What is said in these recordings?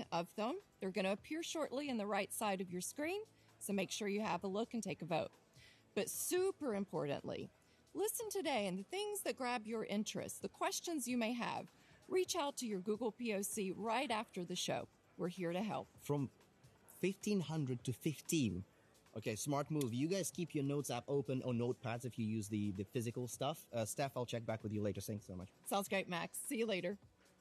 15 of them. They're going to appear shortly in the right side of your screen, so make sure you have a look and take a vote. But super importantly, listen today and the things that grab your interest, the questions you may have, reach out to your Google POC right after the show. We're here to help. From 1,500 to 15. Okay, smart move. You guys keep your notes app open or notepads if you use the physical stuff. Steph, I'll check back with you later. Thanks so much. Sounds great, Max. See you later.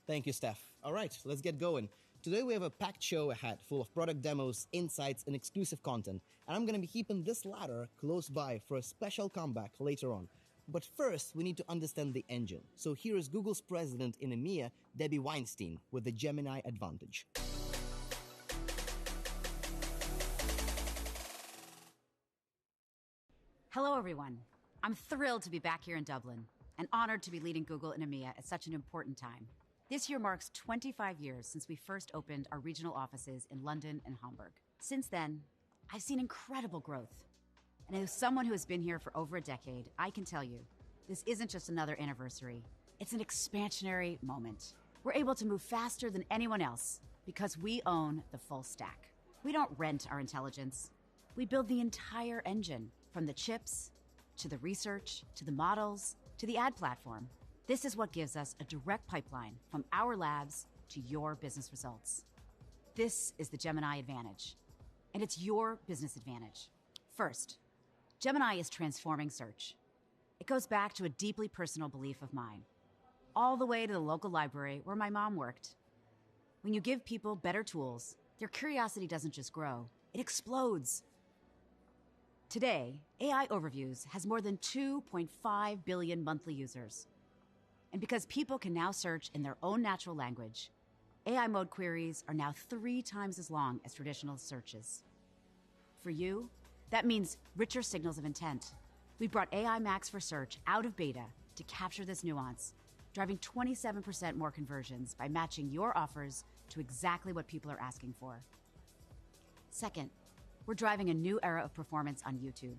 Thank you, Steph. All right, let's get going. Today we have a packed show ahead full of product demos, insights, and exclusive content. And I'm going to be keeping this ladder close by for a special comeback later on. But first, we need to understand the engine. So here is Google's president in EMEA, Debbie Weinstein, with the Gemini Advantage. Hello, everyone. I'm thrilled to be back here in Dublin and honored to be leading Google in EMEA at such an important time. This year marks 25 years since we first opened our regional offices in London and Hamburg. Since then, I've seen incredible growth. And as someone who has been here for over a decade, I can tell you, this isn't just another anniversary. It's an expansionary moment. We're able to move faster than anyone else because we own the full stack. We don't rent our intelligence. We build the entire engine, from the chips, to the research, to the models, to the ad platform. This is what gives us a direct pipeline from our labs to your business results. This is the Gemini Advantage, and it's your business advantage. First, Gemini is transforming search. It goes back to a deeply personal belief of mine, all the way to the local library where my mom worked. When you give people better tools, their curiosity doesn't just grow, it explodes. Today, AI Overviews has more than 2.5 billion monthly users. And because people can now search in their own natural language, AI mode queries are now 3 times as long as traditional searches. For you, that means richer signals of intent. We brought AI Max for Search out of beta to capture this nuance, driving 27% more conversions by matching your offers to exactly what people are asking for. Second, we're driving a new era of performance on YouTube.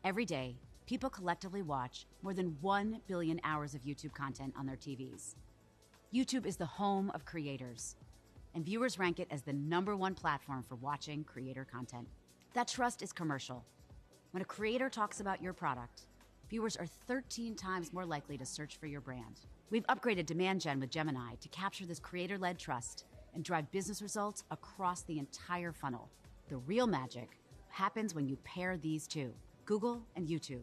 Every day, people collectively watch more than 1 billion hours of YouTube content on their TVs. YouTube is the home of creators, and viewers rank it as the #1 platform for watching creator content. That trust is commercial. When a creator talks about your product, viewers are 13 times more likely to search for your brand. We've upgraded Demand Gen with Gemini to capture this creator-led trust and drive business results across the entire funnel. The real magic happens when you pair these two, Google and YouTube.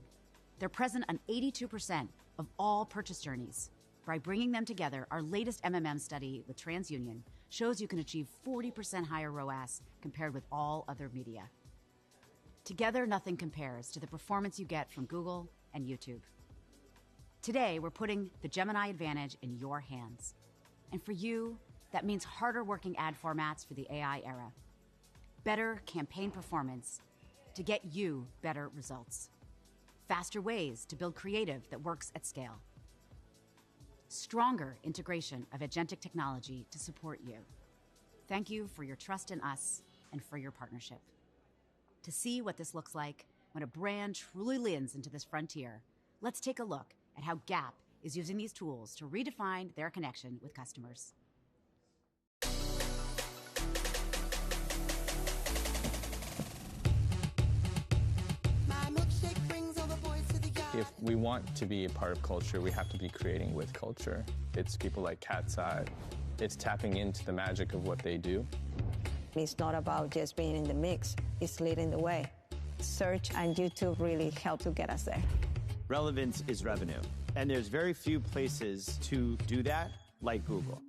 They're present on 82% of all purchase journeys. By bringing them together, our latest MMM study with TransUnion shows you can achieve 40% higher ROAS compared with all other media. Together, nothing compares to the performance you get from Google and YouTube. Today, we're putting the Gemini Advantage in your hands. And for you, that means harder working ad formats for the AI era. Better campaign performance to get you better results. Faster ways to build creative that works at scale. Stronger integration of agentic technology to support you. Thank you for your trust in us and for your partnership. To see what this looks like when a brand truly leans into this frontier, let's take a look at how Gap is using these tools to redefine their connection with customers. If we want to be a part of culture, we have to be creating with culture. It's people like Cat's Eye. It's tapping into the magic of what they do. It's not about just being in the mix, it's leading the way. Search and YouTube really help to get us there. Relevance is revenue, and there's very few places to do that like Google.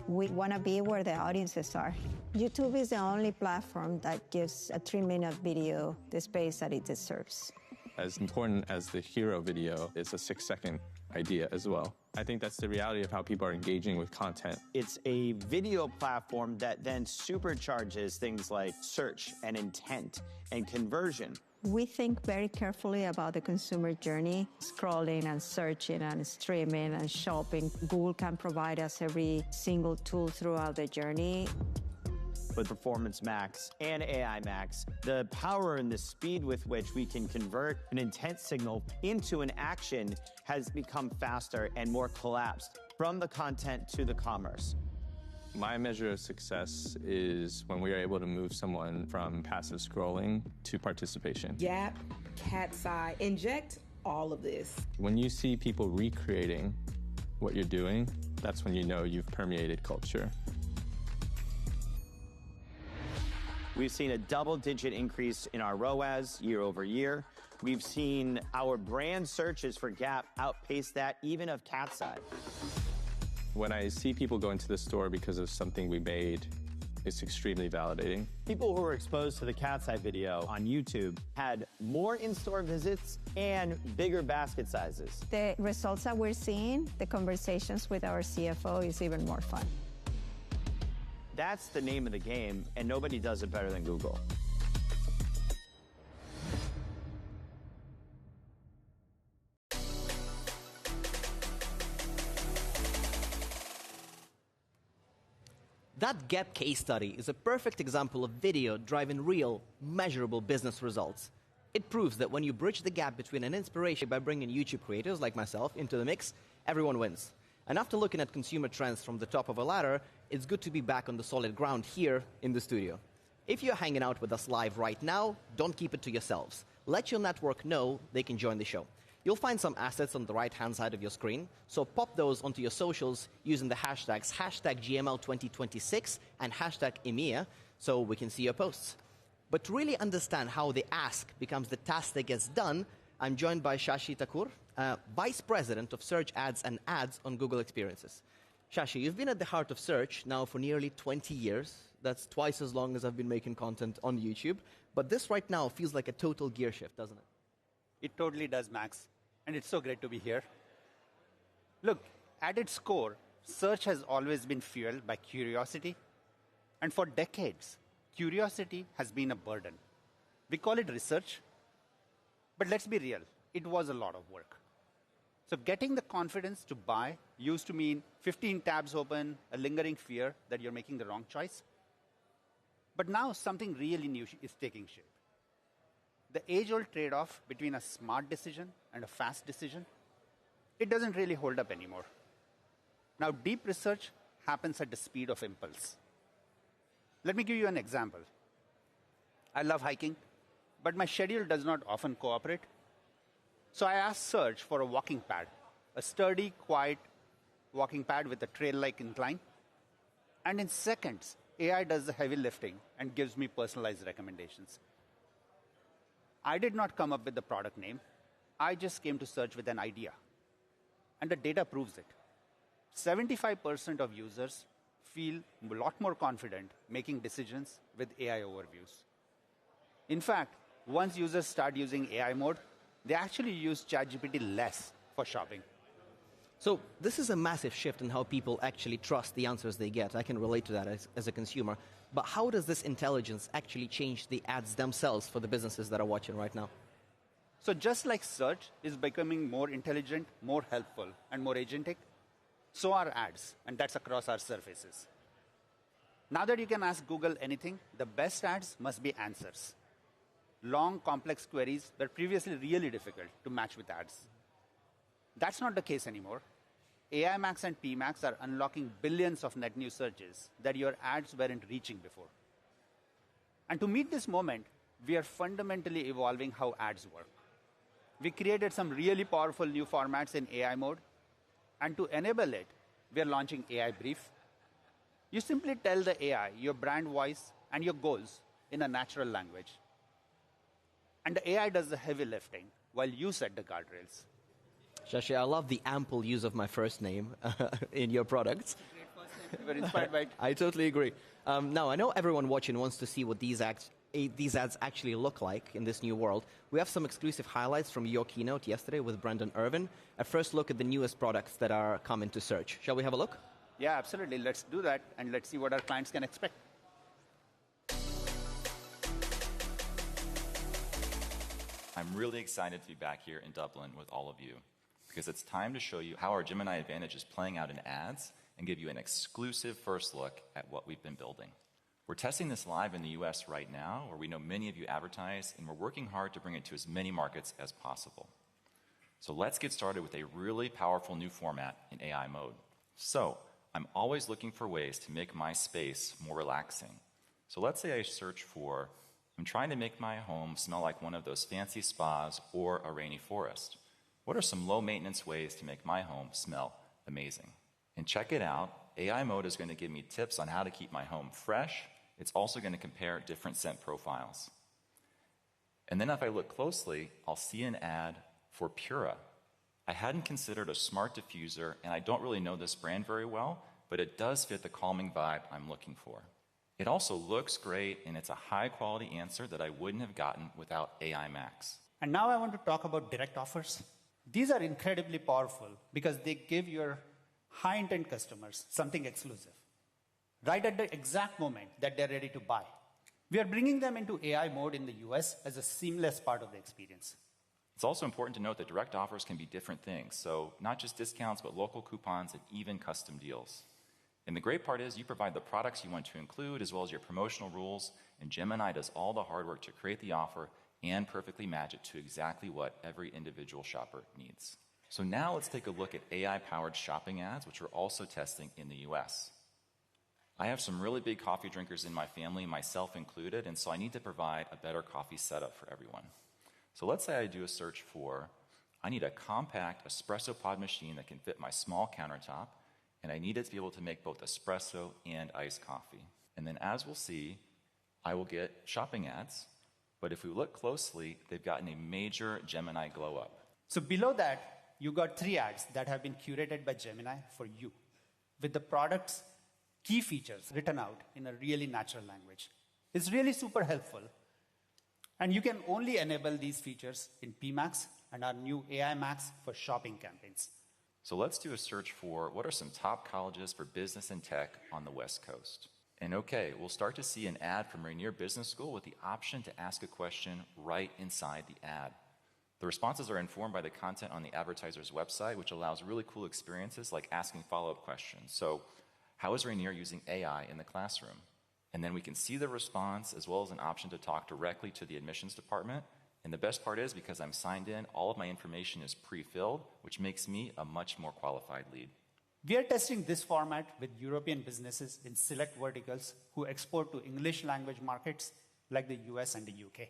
We want to be where the audiences are. YouTube is the only platform that gives a 3-minute video the space that it deserves. As important as the hero video is a 6-second idea as well. I think that's the reality of how people are engaging with content. It's a video platform that then supercharges things like search and intent and conversion. We think very carefully about the consumer journey, scrolling and searching and streaming and shopping. Google can provide us every single tool throughout the journey. With Performance Max and AI Max, the power and the speed with which we can convert an intent signal into an action has become faster and more collapsed. from the content to the commerce. My measure of success is when we are able to move someone from passive scrolling to participation. Gap, Cat's Eye, inject all of this. When you see people recreating what you're doing, that's when you know you've permeated culture. We've seen a double-digit increase in our ROAS year over year. We've seen our brand searches for Gap outpace that even of Cat's Eye. When I see people go into the store because of something we made, it's extremely validating. People who were exposed to the Cat's Eye video on YouTube had more in-store visits and bigger basket sizes. The results that we're seeing, the conversations with our CFO is even more fun. That's the name of the game, and nobody does it better than Google. That Gap case study is a perfect example of video driving real, measurable business results. It proves that when you bridge the gap between an inspiration by bringing YouTube creators like myself into the mix, everyone wins. And after looking at consumer trends from the top of a ladder, it's good to be back on the solid ground here in the studio. If you're hanging out with us live right now, don't keep it to yourselves. Let your network know they can join the show. You'll find some assets on the right-hand side of your screen, so pop those onto your socials using the hashtags #GML2026 and #EMEA so we can see your posts. But to really understand how the ask becomes the task that gets done, I'm joined by Shashi Thakur, Vice President of Search Ads and Ads on Google Experiences. Shashi, you've been at the heart of search now for nearly 20 years. That's twice as long as I've been making content on YouTube. But this right now feels like a total gear shift, doesn't it? It totally does, Max. And it's so great to be here. Look, at its core, search has always been fueled by curiosity. And for decades, curiosity has been a burden. We call it research. But let's be real, it was a lot of work. So getting the confidence to buy used to mean 15 tabs open, a lingering fear that you're making the wrong choice. But now something really new is taking shape. The age-old trade-off between a smart decision and a fast decision, it doesn't really hold up anymore. Now, deep research happens at the speed of impulse. Let me give you an example. I love hiking, but my schedule does not often cooperate. So I asked Search for a walking pad, a sturdy, quiet walking pad with a trail-like incline. And in seconds, AI does the heavy lifting and gives me personalized recommendations. I did not come up with the product name. I just came to Search with an idea. And the data proves it. 75% of users feel a lot more confident making decisions with AI overviews. In fact, once users start using AI mode, they actually use ChatGPT less for shopping. So this is a massive shift in how people actually trust the answers they get. I can relate to that as a consumer. But how does this intelligence actually change the ads themselves for the businesses that are watching right now? So just like search is becoming more intelligent, more helpful, and more agentic, so are ads, and that's across our surfaces. Now that you can ask Google anything, the best ads must be answers. Long, complex queries were previously really difficult to match with ads. That's not the case anymore. AI Max and PMax are unlocking billions of net new searches that your ads weren't reaching before. And to meet this moment, we are fundamentally evolving how ads work. We created some really powerful new formats in AI mode. And to enable it, we are launching AI Brief. You simply tell the AI your brand voice and your goals in a natural language. And the AI does the heavy lifting while you set the guardrails. Shashi, I love the ample use of my first name in your products. Great first name. We're inspired by it. I totally agree. Now, I know everyone watching wants to see what these ads actually look like in this new world. We have some exclusive highlights from your keynote yesterday with Brendan Irvin. A first look at the newest products that are coming to search. Shall we have a look? Yeah, absolutely. Let's do that, and let's see what our clients can expect. I'm really excited to be back here in Dublin with all of you, because it's time to show you how our Gemini Advantage is playing out in ads and give you an exclusive first look at what we've been building. We're testing this live in the US right now, where we know many of you advertise, and we're working hard to bring it to as many markets as possible. So let's get started with a really powerful new format in AI mode. So I'm always looking for ways to make my space more relaxing. So let's say I search for, I'm trying to make my home smell like one of those fancy spas or a rainy forest. What are some low-maintenance ways to make my home smell amazing? And check it out, AI Mode is going to give me tips on how to keep my home fresh. It's also going to compare different scent profiles. And then if I look closely, I'll see an ad for Pura. I hadn't considered a smart diffuser, and I don't really know this brand very well, but it does fit the calming vibe I'm looking for. It also looks great, and it's a high-quality answer that I wouldn't have gotten without AI Max. And now I want to talk about direct offers. These are incredibly powerful because they give your high-intent customers something exclusive, right at the exact moment that they're ready to buy. We are bringing them into AI Mode in the US as a seamless part of the experience. It's also important to note that direct offers can be different things, so not just discounts, but local coupons and even custom deals. And the great part is you provide the products you want to include as well as your promotional rules, and Gemini does all the hard work to create the offer and perfectly match it to exactly what every individual shopper needs. So now let's take a look at AI-powered shopping ads, which we're also testing in the US. I have some really big coffee drinkers in my family, myself included, and so I need to provide a better coffee setup for everyone. So let's say I do a search for, I need a compact espresso pod machine that can fit my small countertop, and I need it to be able to make both espresso and iced coffee. And then as we'll see, I will get shopping ads, but if we look closely, they've gotten a major Gemini glow up. So below that, you got 3 ads that have been curated by Gemini for you, with the product's key features written out in a really natural language. It's really super helpful. And you can only enable these features in PMax and our new AI Max for shopping campaigns. So let's do a search for what are some top colleges for business and tech on the West Coast. And okay, we'll start to see an ad from Rainier Business School with the option to ask a question right inside the ad. The responses are informed by the content on the advertiser's website, which allows really cool experiences like asking follow-up questions. So, how is Rainier using AI in the classroom? And then we can see the response as well as an option to talk directly to the admissions department. And the best part is, because I'm signed in, all of my information is pre-filled, which makes me a much more qualified lead. We are testing this format with European businesses in select verticals who export to English language markets like the US and the UK.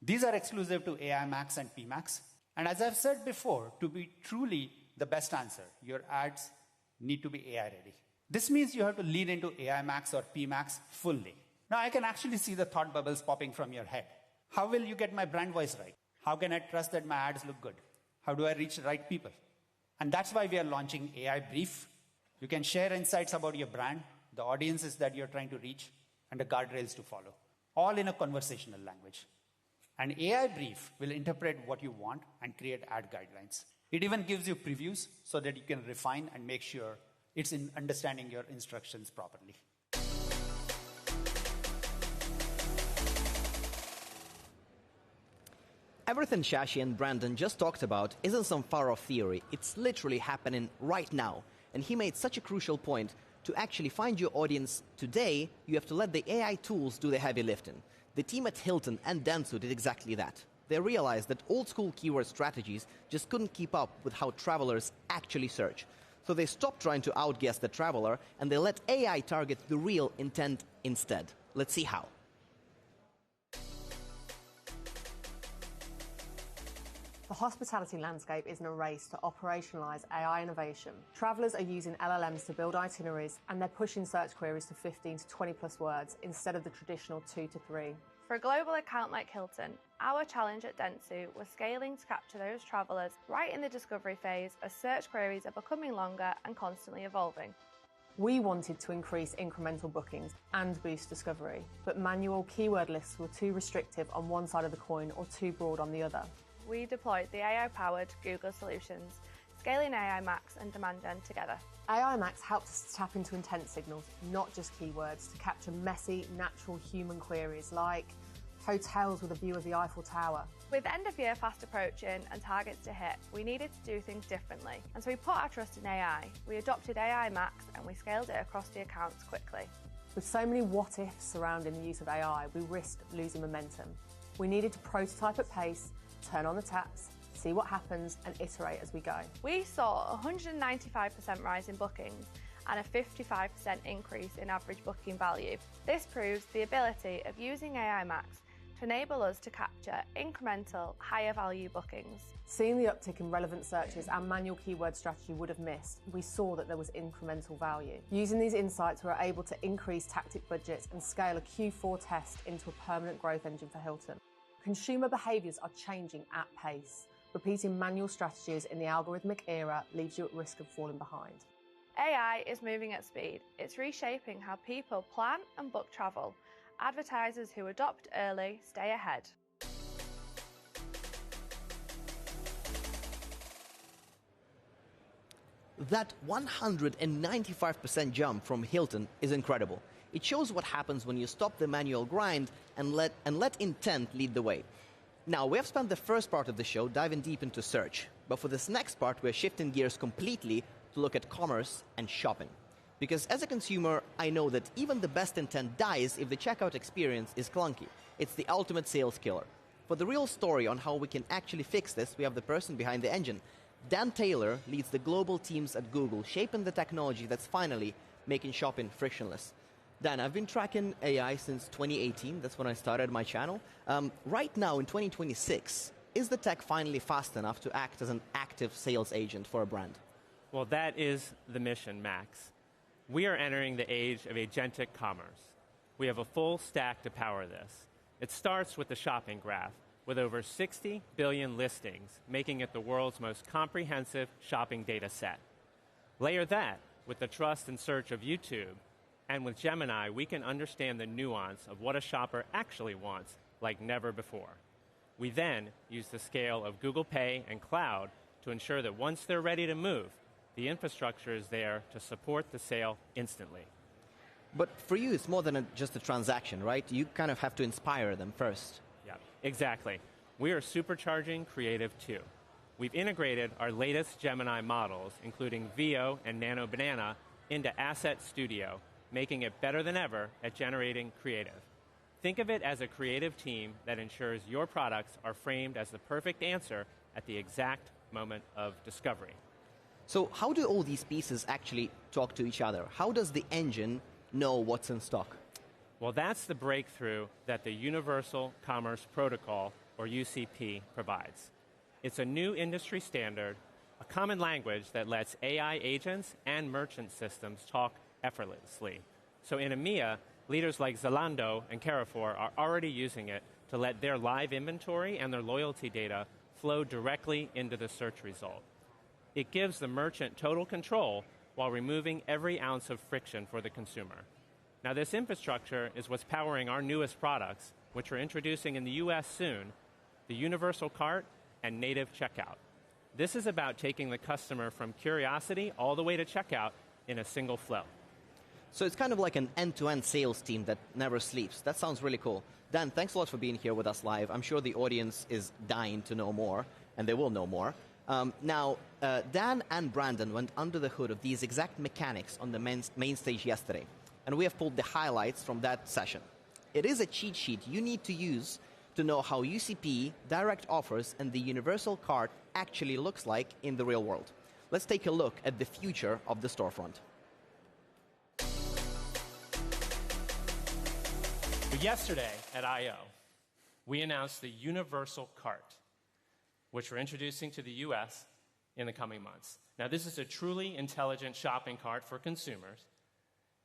These are exclusive to AI Max and PMax. And as I've said before, to be truly the best answer, your ads need to be AI ready. This means you have to lean into AI Max or PMax fully. Now I can actually see the thought bubbles popping from your head. How will you get my brand voice right? How can I trust that my ads look good? How do I reach the right people? And that's why we are launching AI Brief. You can share insights about your brand, the audiences that you're trying to reach, and the guardrails to follow, all in a conversational language. And AI Brief will interpret what you want and create ad guidelines. It even gives you previews so that you can refine and make sure it's in understanding your instructions properly. Everything Shashi and Brandon just talked about isn't some far-off theory. It's literally happening right now. And he made such a crucial point. To actually find your audience today, you have to let the AI tools do the heavy lifting. The team at Hilton and Dentsu did exactly that. They realized that old-school keyword strategies just couldn't keep up with how travelers actually search. So they stopped trying to outguess the traveler, and they let AI target the real intent instead. Let's see how. The hospitality landscape is in a race to operationalise AI innovation. Travellers are using LLMs to build itineraries, and they're pushing search queries to 15 to 20 plus words instead of the traditional 2 to 3. For a global account like Hilton, our challenge at Dentsu was scaling to capture those travellers right in the discovery phase as search queries are becoming longer and constantly evolving. We wanted to increase incremental bookings and boost discovery, but manual keyword lists were too restrictive on one side of the coin or too broad on the other. We deployed the AI-powered Google solutions, scaling AI Max and Demand Gen together. AI Max helped us to tap into intent signals, not just keywords, to capture messy, natural human queries like hotels with a view of the Eiffel Tower. With end of year fast approaching and targets to hit, we needed to do things differently. And so we put our trust in AI. We adopted AI Max and we scaled it across the accounts quickly. With so many what-ifs surrounding the use of AI, we risked losing momentum. We needed to prototype at pace, turn on the taps, see what happens and iterate as we go. We saw a 195% rise in bookings and a 55% increase in average booking value. This proves the ability of using AI Max to enable us to capture incremental, higher value bookings. Seeing the uptick in relevant searches our manual keyword strategy would have missed, we saw that there was incremental value. Using these insights, we were able to increase tactic budgets and scale a Q4 test into a permanent growth engine for Hilton. Consumer behaviours are changing at pace. Repeating manual strategies in the algorithmic era leaves you at risk of falling behind. AI is moving at speed. It's reshaping how people plan and book travel. Advertisers who adopt early stay ahead. That 195% jump from Hilton is incredible. It shows what happens when you stop the manual grind and let intent lead the way. Now, we have spent the first part of the show diving deep into search, but for this next part, we're shifting gears completely to look at commerce and shopping. Because as a consumer, I know that even the best intent dies if the checkout experience is clunky. It's the ultimate sales killer. For the real story on how we can actually fix this, we have the person behind the engine. Dan Taylor leads the global teams at Google, shaping the technology that's finally making shopping frictionless. Dan, I've been tracking AI since 2018. That's when I started my channel. Right now, in 2026, is the tech finally fast enough to act as an active sales agent for a brand? Well, that is the mission, Max. We are entering the age of agentic commerce. We have a full stack to power this. It starts with the shopping graph, with over 60 billion listings, making it the world's most comprehensive shopping data set. Layer that with the trust and search of YouTube, and with Gemini, we can understand the nuance of what a shopper actually wants like never before. We then use the scale of Google Pay and Cloud to ensure that once they're ready to move, the infrastructure is there to support the sale instantly. But for you, it's more than just a transaction, right? You kind of have to inspire them first. Yeah, exactly. We are supercharging creative too. We've integrated our latest Gemini models, including Veo and Nano Banana, into Asset Studio, making it better than ever at generating creative. Think of it as a creative team that ensures your products are framed as the perfect answer at the exact moment of discovery. So how do all these pieces actually talk to each other? How does the engine know what's in stock? Well, that's the breakthrough that the Universal Commerce Protocol, or UCP, provides. It's a new industry standard, a common language that lets AI agents and merchant systems talk effortlessly. So in EMEA, leaders like Zalando and Carrefour are already using it to let their live inventory and their loyalty data flow directly into the search result. It gives the merchant total control while removing every ounce of friction for the consumer. Now, this infrastructure is what's powering our newest products, which we're introducing in the US soon, the Universal Cart and Native Checkout. This is about taking the customer from curiosity all the way to checkout in a single flow. So it's kind of like an end-to-end sales team that never sleeps. That sounds really cool. Dan, thanks a lot for being here with us live. I'm sure the audience is dying to know more, and they will know more. Dan and Brandon went under the hood of these exact mechanics on the main stage yesterday, and we have pulled the highlights from that session. It is a cheat sheet you need to use to know how UCP, direct offers, and the Universal Cart actually looks like in the real world. Let's take a look at the future of the storefront. Yesterday at I/O, we announced the Universal Cart, which we're introducing to the US in the coming months. Now, this is a truly intelligent shopping cart for consumers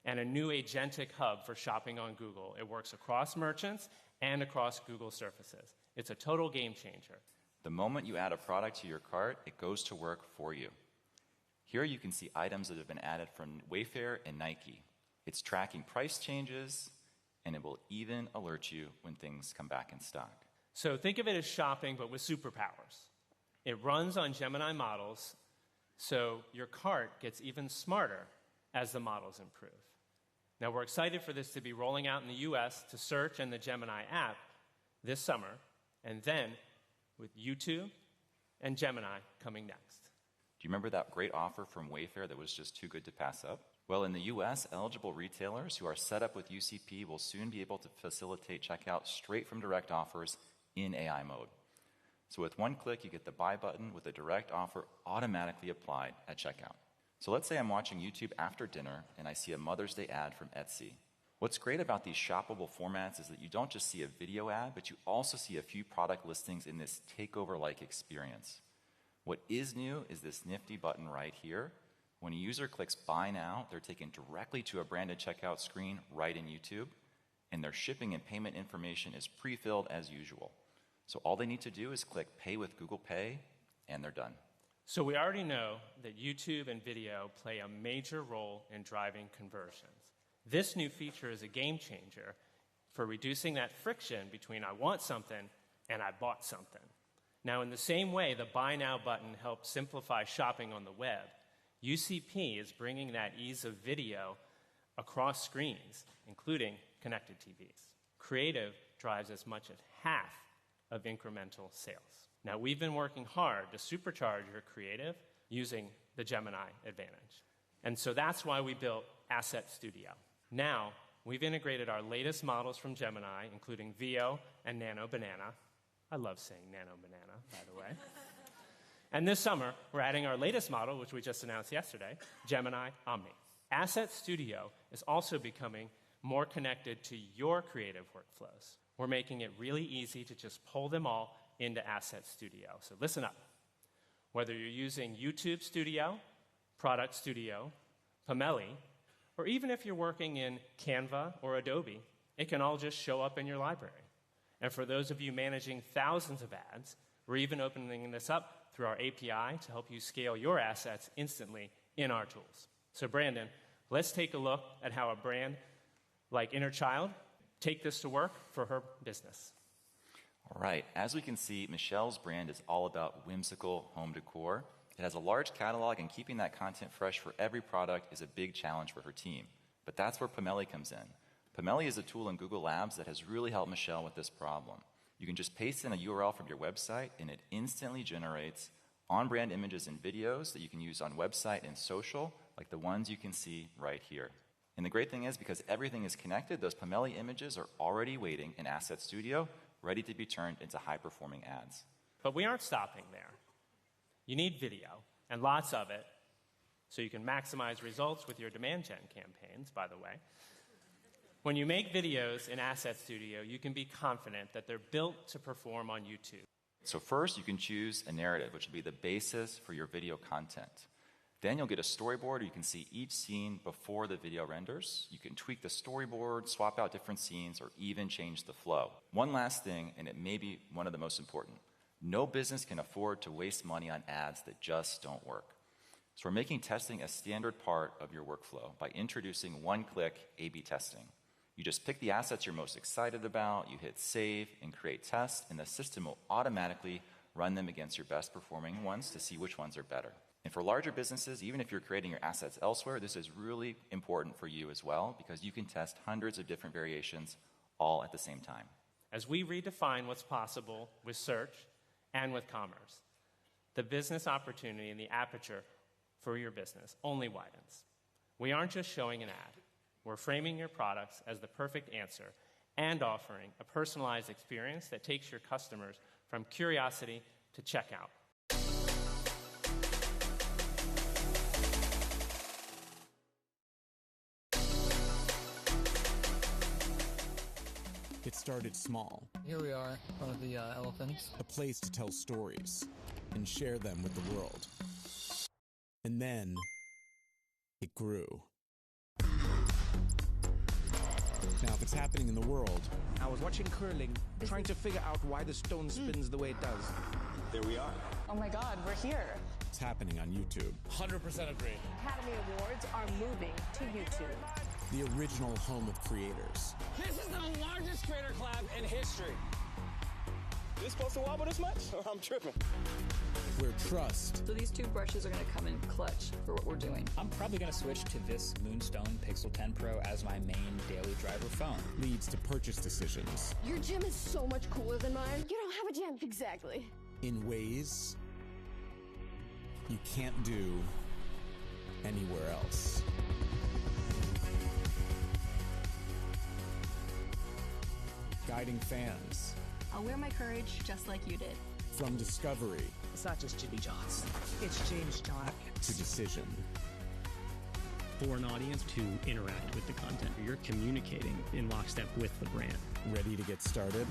and a new agentic hub for shopping on Google. It works across merchants and across Google surfaces. It's a total game changer. The moment you add a product to your cart, it goes to work for you. Here you can see items that have been added from Wayfair and Nike. It's tracking price changes, and it will even alert you when things come back in stock. So think of it as shopping, but with superpowers. It runs on Gemini models, so your cart gets even smarter as the models improve. Now, we're excited for this to be rolling out in the US to Search and the Gemini app this summer, and then with YouTube and Gemini coming next. Do you remember that great offer from Wayfair that was just too good to pass up? Well, in the US, eligible retailers who are set up with UCP will soon be able to facilitate checkout straight from direct offers in AI mode. So with one click, you get the buy button with a direct offer automatically applied at checkout. So let's say I'm watching YouTube after dinner and I see a Mother's Day ad from Etsy. What's great about these shoppable formats is that you don't just see a video ad, but you also see a few product listings in this takeover-like experience. What is new is this nifty button right here. When a user clicks Buy Now, they're taken directly to a branded checkout screen right in YouTube, and their shipping and payment information is pre-filled as usual. So all they need to do is click Pay with Google Pay, and they're done. So we already know that YouTube and video play a major role in driving conversions. This new feature is a game changer for reducing that friction between I want something and I bought something. Now, in the same way the Buy Now button helps simplify shopping on the web, UCP is bringing that ease of video across screens, including connected TVs. Creative drives as much as half of incremental sales. Now, we've been working hard to supercharge your creative using the Gemini advantage. And so that's why we built Asset Studio. Now, we've integrated our latest models from Gemini, including Veo and Nano Banana. I love saying Nano Banana, by the way. And this summer, we're adding our latest model, which we just announced yesterday, Gemini Omni. Asset Studio is also becoming more connected to your creative workflows. We're making it really easy to just pull them all into Asset Studio. So listen up. Whether you're using YouTube Studio, Product Studio, Pomeli, or even if you're working in Canva or Adobe, it can all just show up in your library. And for those of you managing thousands of ads, we're even opening this up through our API to help you scale your assets instantly in our tools. So Brandon, let's take a look at how a brand like Inner Child take this to work for her business. All right, as we can see, Michelle's brand is all about whimsical home decor. It has a large catalog, and keeping that content fresh for every product is a big challenge for her team. But that's where Pomeli comes in. Pomeli is a tool in Google Labs that has really helped Michelle with this problem. You can just paste in a URL from your website, and it instantly generates on-brand images and videos that you can use on website and social, like the ones you can see right here. And the great thing is, because everything is connected, those Pomeli images are already waiting in Asset Studio, ready to be turned into high-performing ads. But we aren't stopping there. You need video, and lots of it, so you can maximize results with your demand gen campaigns, by the way. When you make videos in Asset Studio, you can be confident that they're built to perform on YouTube. So first, you can choose a narrative, which will be the basis for your video content. Then you'll get a storyboard. You can see each scene before the video renders. You can tweak the storyboard, swap out different scenes, or even change the flow. One last thing, and it may be one of the most important. No business can afford to waste money on ads that just don't work. So we're making testing a standard part of your workflow by introducing one-click A/B testing. You just pick the assets you're most excited about, you hit save and create tests, and the system will automatically run them against your best performing ones to see which ones are better. And for larger businesses, even if you're creating your assets elsewhere, this is really important for you as well, because you can test hundreds of different variations all at the same time. As we redefine what's possible with search and with commerce, the business opportunity and the aperture for your business only widens. We aren't just showing an ad. We're framing your products as the perfect answer and offering a personalized experience that takes your customers from curiosity to checkout. It started small. Here we are, one of the elephants. A place to tell stories and share them with the world. And then it grew. Now, if it's happening in the world... I was watching curling, trying to figure out why the stone spins the way it does. There we are. Oh my God, we're here. It's happening on YouTube. 100% agree. Academy Awards are moving to YouTube. The original home of creators. This is the largest creator collab in history. This supposed to wobble this much? I'm tripping. Where trust... So these two brushes are going to come in clutch for what we're doing. I'm probably going to switch to this Moonstone Pixel 10 Pro as my main daily driver phone. Leads to purchase decisions. Your gym is so much cooler than mine. You don't have a gym. Exactly. In ways you can't do anywhere else. Guiding fans. I'll wear my courage just like you did. From discovery It's not just Jimmy Johns. It's James John. to decision. For an audience to interact with the content, you're communicating in lockstep with the brand. Ready to get started?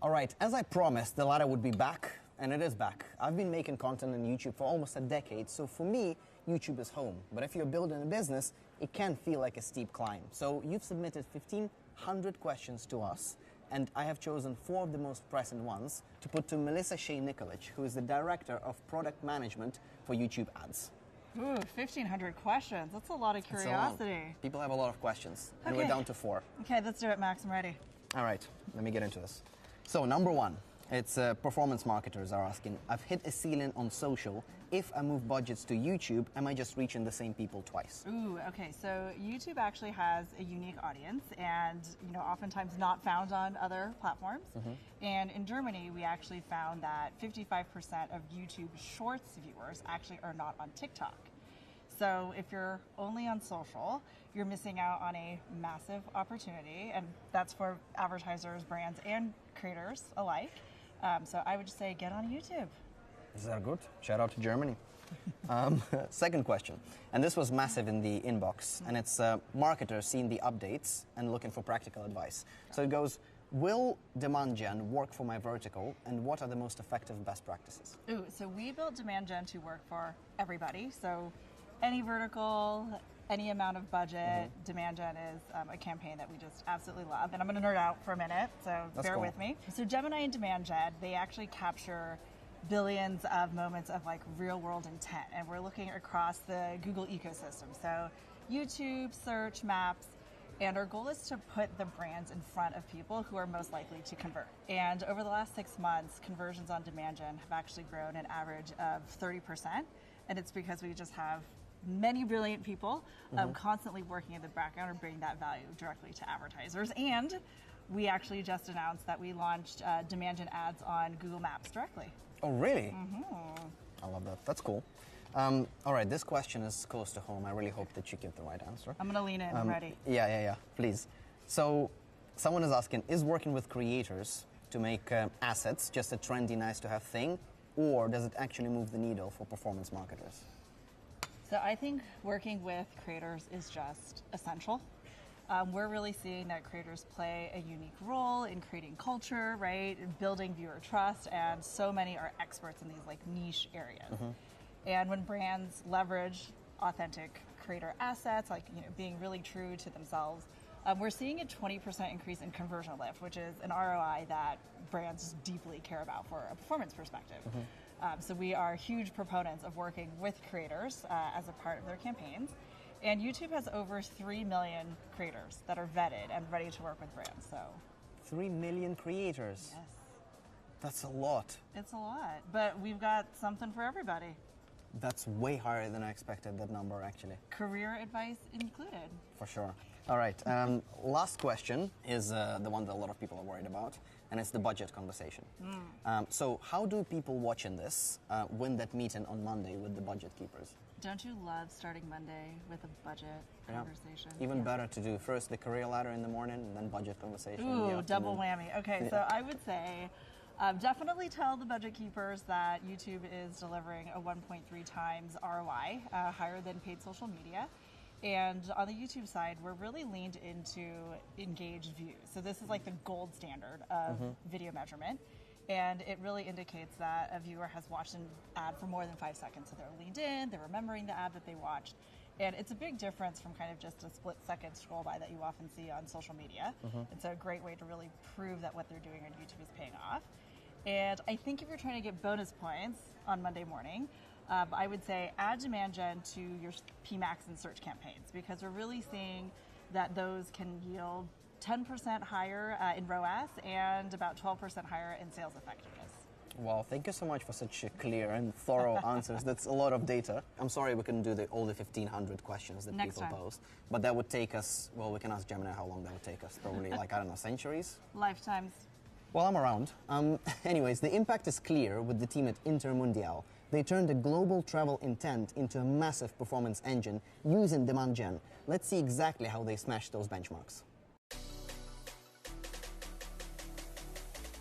All right, as I promised, the ladder would be back, and it is back. I've been making content on YouTube for almost a decade, so for me, YouTube is home. But if you're building a business, it can feel like a steep climb. So you've submitted 1,500 questions to us, and I have chosen 4 of the most pressing ones to put to Melissa Shea Nikolic, who is the Director of Product Management for YouTube Ads. Ooh, 1,500 questions. That's a lot of That's a lot. curiosity. People have a lot of questions, and Okay. we're down to 4. Okay, let's do it, Max. I'm ready. All right, let me get into this. So number 1, it's performance marketers are asking, I've hit a ceiling on social. If I move budgets to YouTube, am I just reaching the same people twice? Ooh, okay. So YouTube actually has a unique audience, and oftentimes not found on other platforms. And in Germany, we actually found that 55% of YouTube Shorts viewers actually are not on TikTok. So if you're only on social, you're missing out on a massive opportunity, and that's for advertisers, brands, and creators alike. So I would just say get on YouTube. Is that good? Shout out to Germany. Second question, and this was massive in the inbox, and it's marketers seeing the updates and looking for practical advice. So it goes, will demand gen work for my vertical, and what are the most effective best practices? Ooh, so we built demand gen to work for everybody. So any vertical, any amount of budget, demand gen is a campaign that we just absolutely love. And I'm going to nerd out for a minute, so That's bear cool. with me. So Gemini and demand gen, they actually capture billions of moments of like real world intent, and we're looking across the Google ecosystem. So YouTube, search, maps, and our goal is to put the brands in front of people who are most likely to convert. And over the last 6 months, conversions on demand gen have actually grown an average of 30%, and it's because we just have many brilliant people constantly working in the background and bringing that value directly to advertisers. And we actually just announced that we launched demand gen ads on Google Maps directly. Oh, really? I love that. That's cool. All right, this question is close to home. I really hope that you get the right answer. I'm going to lean in. I'm ready. Yeah, please. So someone is asking, is working with creators to make assets just a trendy, nice-to-have thing, or does it actually move the needle for performance marketers? So I think working with creators is just essential. We're really seeing that creators play a unique role in creating culture, right? Building viewer trust, and so many are experts in these like niche areas. And when brands leverage authentic creator assets, like being really true to themselves, we're seeing a 20% increase in conversion lift, which is an ROI that brands deeply care about for a performance perspective. So we are huge proponents of working with creators as a part of their campaigns. And YouTube has over 3 million creators that are vetted and ready to work with brands. So 3 million creators? Yes. That's a lot. It's a lot, but we've got something for everybody. That's way higher than I expected, that number, actually. Career advice included. For sure. All right, last question is the one that a lot of people are worried about, and it's the budget conversation. So how do people watching this win that meeting on Monday with the budget keepers? Don't you love starting Monday with a budget conversation? Even better to do first the career ladder in the morning and then budget conversation in the Ooh, afternoon. double whammy. Okay, so I would say definitely tell the budget keepers that YouTube is delivering a 1.3 times ROI, higher than paid social media. And on the YouTube side, we're really leaned into engaged views. So this is like the gold standard of video measurement. And it really indicates that a viewer has watched an ad for more than 5 seconds. So they're leaned in, they're remembering the ad that they watched. And it's a big difference from kind of just a split-second scroll by that you often see on social media. It's a great way to really prove that what they're doing on YouTube is paying off. And I think if you're trying to get bonus points on Monday morning, I would say add demand gen to your PMax and search campaigns, because we're really seeing that those can yield 10% higher in ROAS and about 12% higher in sales effectiveness. Well, thank you so much for such clear and thorough answers. That's a lot of data. I'm sorry we couldn't do all the 1,500 questions that Next people time. post. But that would take us, well, we can ask Gemini how long that would take us. Probably, like, I don't know, centuries? Lifetimes. Well, I'm around. Anyways, the impact is clear with the team at Intermundial. They turned a global travel intent into a massive performance engine using demand gen. Let's see exactly how they smashed those benchmarks.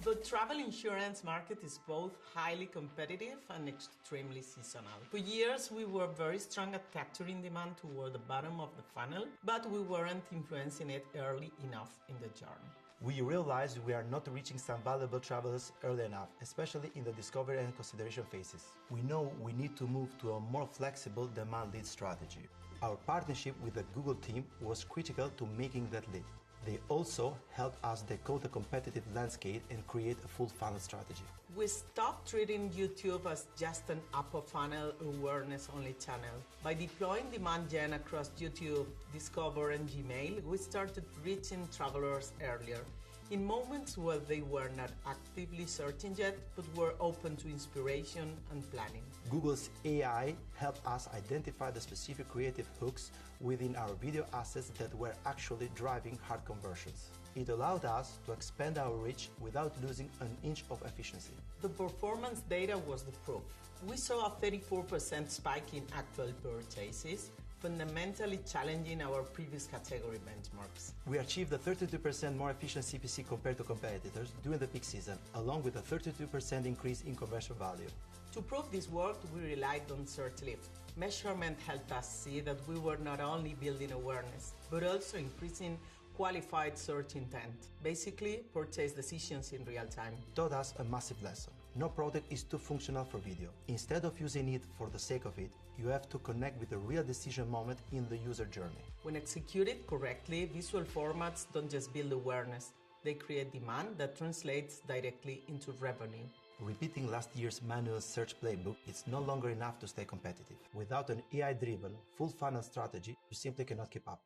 The travel insurance market is both highly competitive and extremely seasonal. For years, we were very strong at capturing demand toward the bottom of the funnel, but we weren't influencing it early enough in the journey. We realized we are not reaching some valuable travelers early enough, especially in the discovery and consideration phases. We know we need to move to a more flexible demand lead strategy. Our partnership with the Google team was critical to making that leap. They also helped us decode the competitive landscape and create a full funnel strategy. We stopped treating YouTube as just an upper funnel awareness-only channel. By deploying demand gen across YouTube, Discover, and Gmail, we started reaching travelers earlier, in moments where they were not actively searching yet, but were open to inspiration and planning. Google's AI helped us identify the specific creative hooks within our video assets that were actually driving hard conversions. It allowed us to expand our reach without losing an inch of efficiency. The performance data was the proof. We saw a 34% spike in actual purchases, fundamentally challenging our previous category benchmarks. We achieved a 32% more efficient CPC compared to competitors during the peak season, along with a 32% increase in conversion value. To prove this worked, we relied on search lift. Measurement helped us see that we were not only building awareness, but also increasing qualified search intent, basically purchase decisions in real time. Taught us a massive lesson. No product is too functional for video. Instead of using it for the sake of it, you have to connect with the real decision moment in the user journey. When executed correctly, visual formats don't just build awareness, they create demand that translates directly into revenue. Repeating last year's manual search playbook is no longer enough to stay competitive. Without an AI-driven, full funnel strategy, you simply cannot keep up.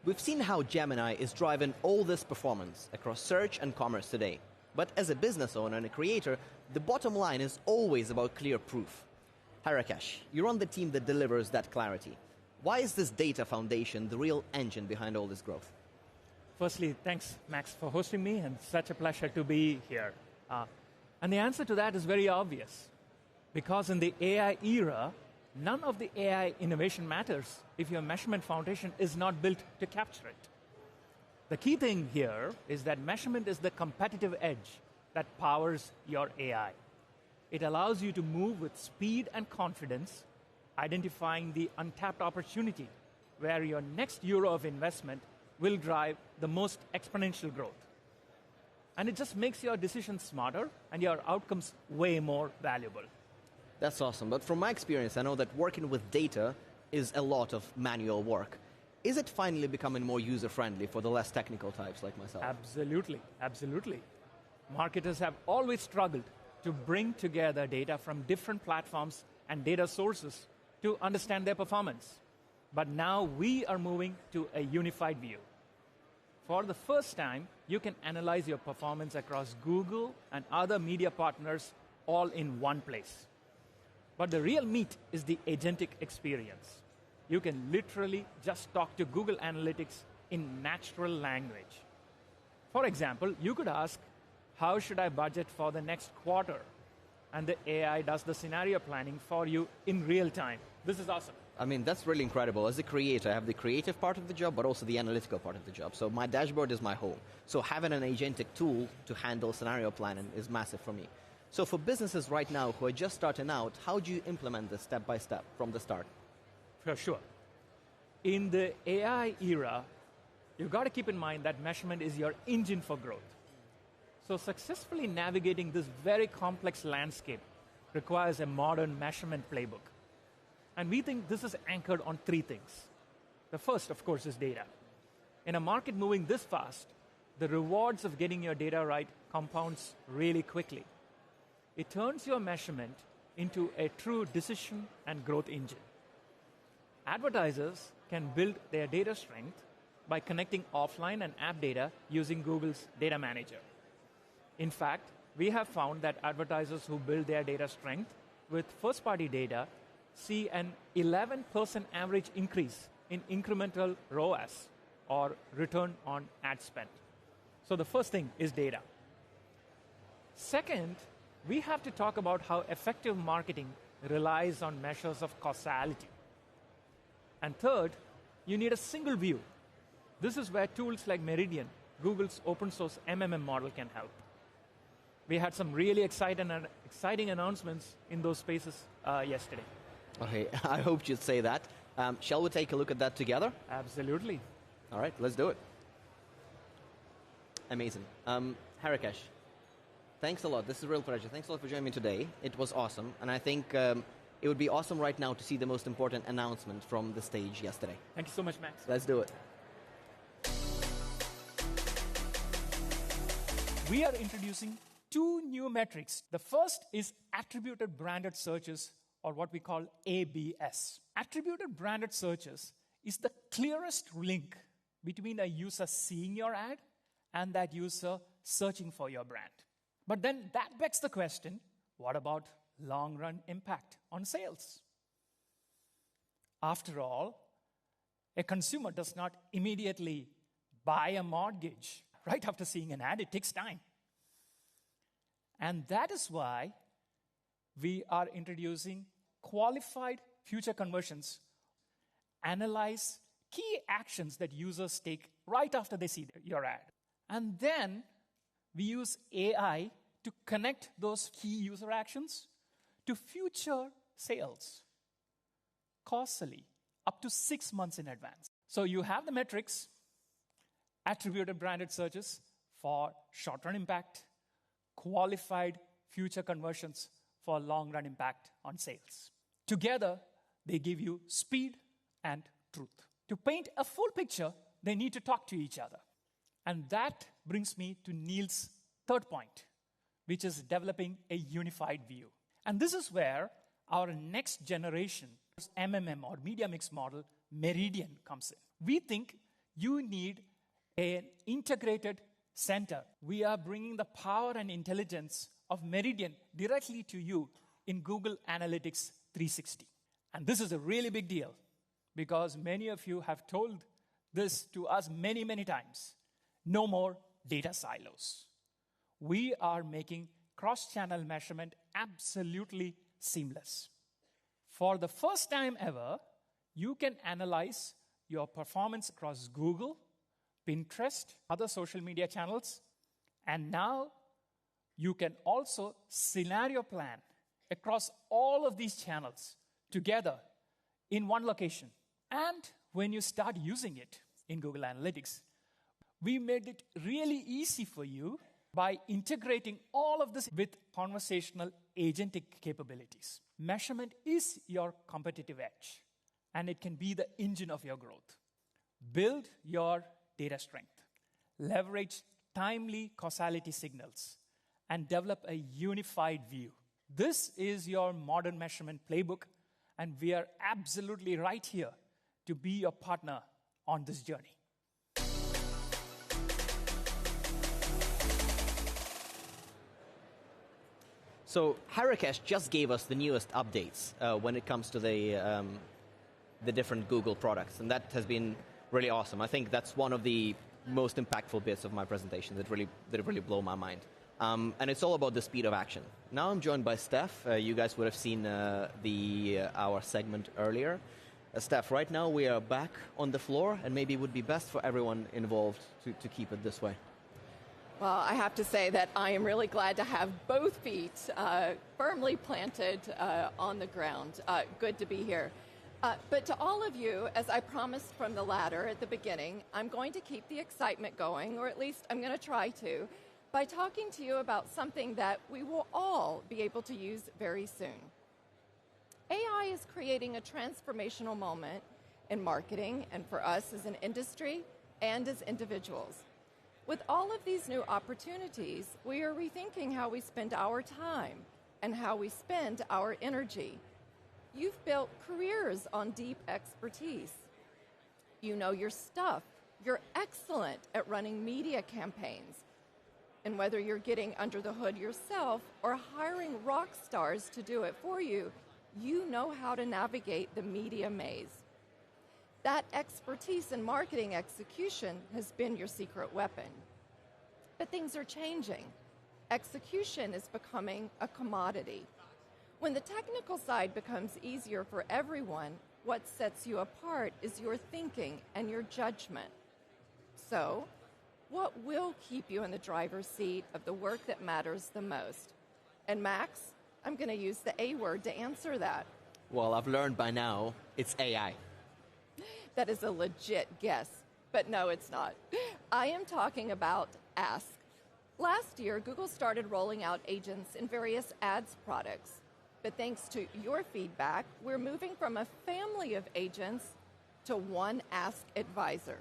We've seen how Gemini is driving all this performance across search and commerce today. But as a business owner and a creator, the bottom line is always about clear proof. Hi Rakesh, you're on the team that delivers that clarity. Why is this data foundation the real engine behind all this growth? Firstly, thanks, Max, for hosting me, and such a pleasure to be here. And the answer to that is very obvious. Because in the AI era, none of the AI innovation matters if your measurement foundation is not built to capture it. The key thing here is that measurement is the competitive edge that powers your AI. It allows you to move with speed and confidence, identifying the untapped opportunity where your next euro of investment will drive the most exponential growth. And it just makes your decisions smarter and your outcomes way more valuable. That's awesome, but from my experience, I know that working with data is a lot of manual work. Is it finally becoming more user-friendly for the less technical types like myself? Absolutely, absolutely. Marketers have always struggled to bring together data from different platforms and data sources to understand their performance. But now we are moving to a unified view. For the first time, you can analyze your performance across Google and other media partners all in one place. But the real meat is the agentic experience. You can literally just talk to Google Analytics in natural language. For example, you could ask, how should I budget for the next quarter? And the AI does the scenario planning for you in real time. This is awesome. I mean, that's really incredible. As a creator, I have the creative part of the job, but also the analytical part of the job. So my dashboard is my home. So having an agentic tool to handle scenario planning is massive for me. So for businesses right now who are just starting out, how do you implement this step by step from the start? For sure. In the AI era, you've got to keep in mind that measurement is your engine for growth. So successfully navigating this very complex landscape requires a modern measurement playbook. And we think this is anchored on three things. The first, of course, is data. In a market moving this fast, the rewards of getting your data right compounds really quickly. It turns your measurement into a true decision and growth engine. Advertisers can build their data strength by connecting offline and app data using Google's Data Manager. In fact, we have found that advertisers who build their data strength with first-party data see an 11% average increase in incremental ROAS, or return on ad spend. So the first thing is data. Second, we have to talk about how effective marketing relies on measures of causality. And third, you need a single view. This is where tools like Meridian, Google's open source MMM model, can help. We had some really exciting announcements in those spaces yesterday. Okay, I hoped you'd say that. Shall we take a look at that together? Absolutely. All right, let's do it. Amazing. Harikesh, thanks a lot. This is a real pleasure. Thanks a lot for joining me today. It was awesome. And I think it would be awesome right now to see the most important announcement from the stage yesterday. Thank you so much, Max. Let's do it. We are introducing 2 new metrics. The first is attributed branded searches, or what we call ABS. Attributed branded searches is the clearest link between a user seeing your ad and that user searching for your brand. But then that begs the question, what about long-run impact on sales? After all, a consumer does not immediately buy a mortgage right after seeing an ad. It takes time. And that is why we are introducing qualified future conversions. Analyze key actions that users take right after they see your ad. And then we use AI to connect those key user actions to future sales causally, up to 6 months in advance. So you have the metrics, attributed branded searches for short-run impact, qualified future conversions for long-run impact on sales. Together, they give you speed and truth. To paint a full picture, they need to talk to each other. And that brings me to Neil's third point, which is developing a unified view. And this is where our next generation MMM, or media mix model, Meridian, comes in. We think you need an integrated center. We are bringing the power and intelligence of Meridian directly to you in Google Analytics 360. And this is a really big deal because many of you have told this to us many, many times. No more data silos. We are making cross-channel measurement absolutely seamless. For the first time ever, you can analyze your performance across Google, Pinterest, other social media channels, and now you can also scenario plan across all of these channels together in one location. And when you start using it in Google Analytics, we made it really easy for you by integrating all of this with conversational agentic capabilities. Measurement is your competitive edge, and it can be the engine of your growth. Build your data strength, leverage timely causality signals, and develop a unified view. This is your modern measurement playbook, and we are absolutely right here to be your partner on this journey. So Harikesh just gave us the newest updates when it comes to the different Google products, and that has been really awesome. I think that's one of the most impactful bits of my presentation that really blow my mind. And it's all about the speed of action. Now I'm joined by Steph. You guys would have seen our segment earlier. Steph, right now we are back on the floor, and maybe it would be best for everyone involved to keep it this way. Well, I have to say that I am really glad to have both feet firmly planted on the ground. Good to be here. But to all of you, as I promised from the ladder at the beginning, I'm going to keep the excitement going, or at least I'm going to try to, by talking to you about something that we will all be able to use very soon. AI is creating a transformational moment in marketing and for us as an industry and as individuals. With all of these new opportunities, we are rethinking how we spend our time and how we spend our energy. You've built careers on deep expertise. You know your stuff. You're excellent at running media campaigns. And whether you're getting under the hood yourself or hiring rock stars to do it for you, you know how to navigate the media maze. That expertise in marketing execution has been your secret weapon. But things are changing. Execution is becoming a commodity. When the technical side becomes easier for everyone, what sets you apart is your thinking and your judgment. So, what will keep you in the driver's seat of the work that matters the most? And Max, I'm going to use the A word to answer that. Well, I've learned by now, it's AI. That is a legit guess, but no, it's not. I am talking about Ask. Last year, Google started rolling out agents in various ads products. But thanks to your feedback, we're moving from a family of agents to one Ask Advisor.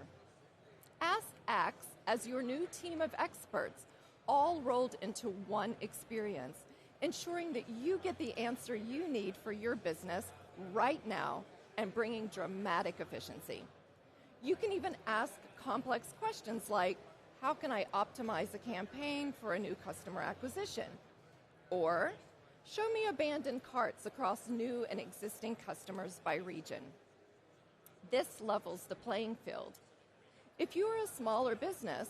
Ask acts as your new team of experts, all rolled into one experience, ensuring that you get the answer you need for your business right now and bringing dramatic efficiency. You can even ask complex questions like, how can I optimize a campaign for a new customer acquisition? Or, show me abandoned carts across new and existing customers by region. This levels the playing field. If you are a smaller business,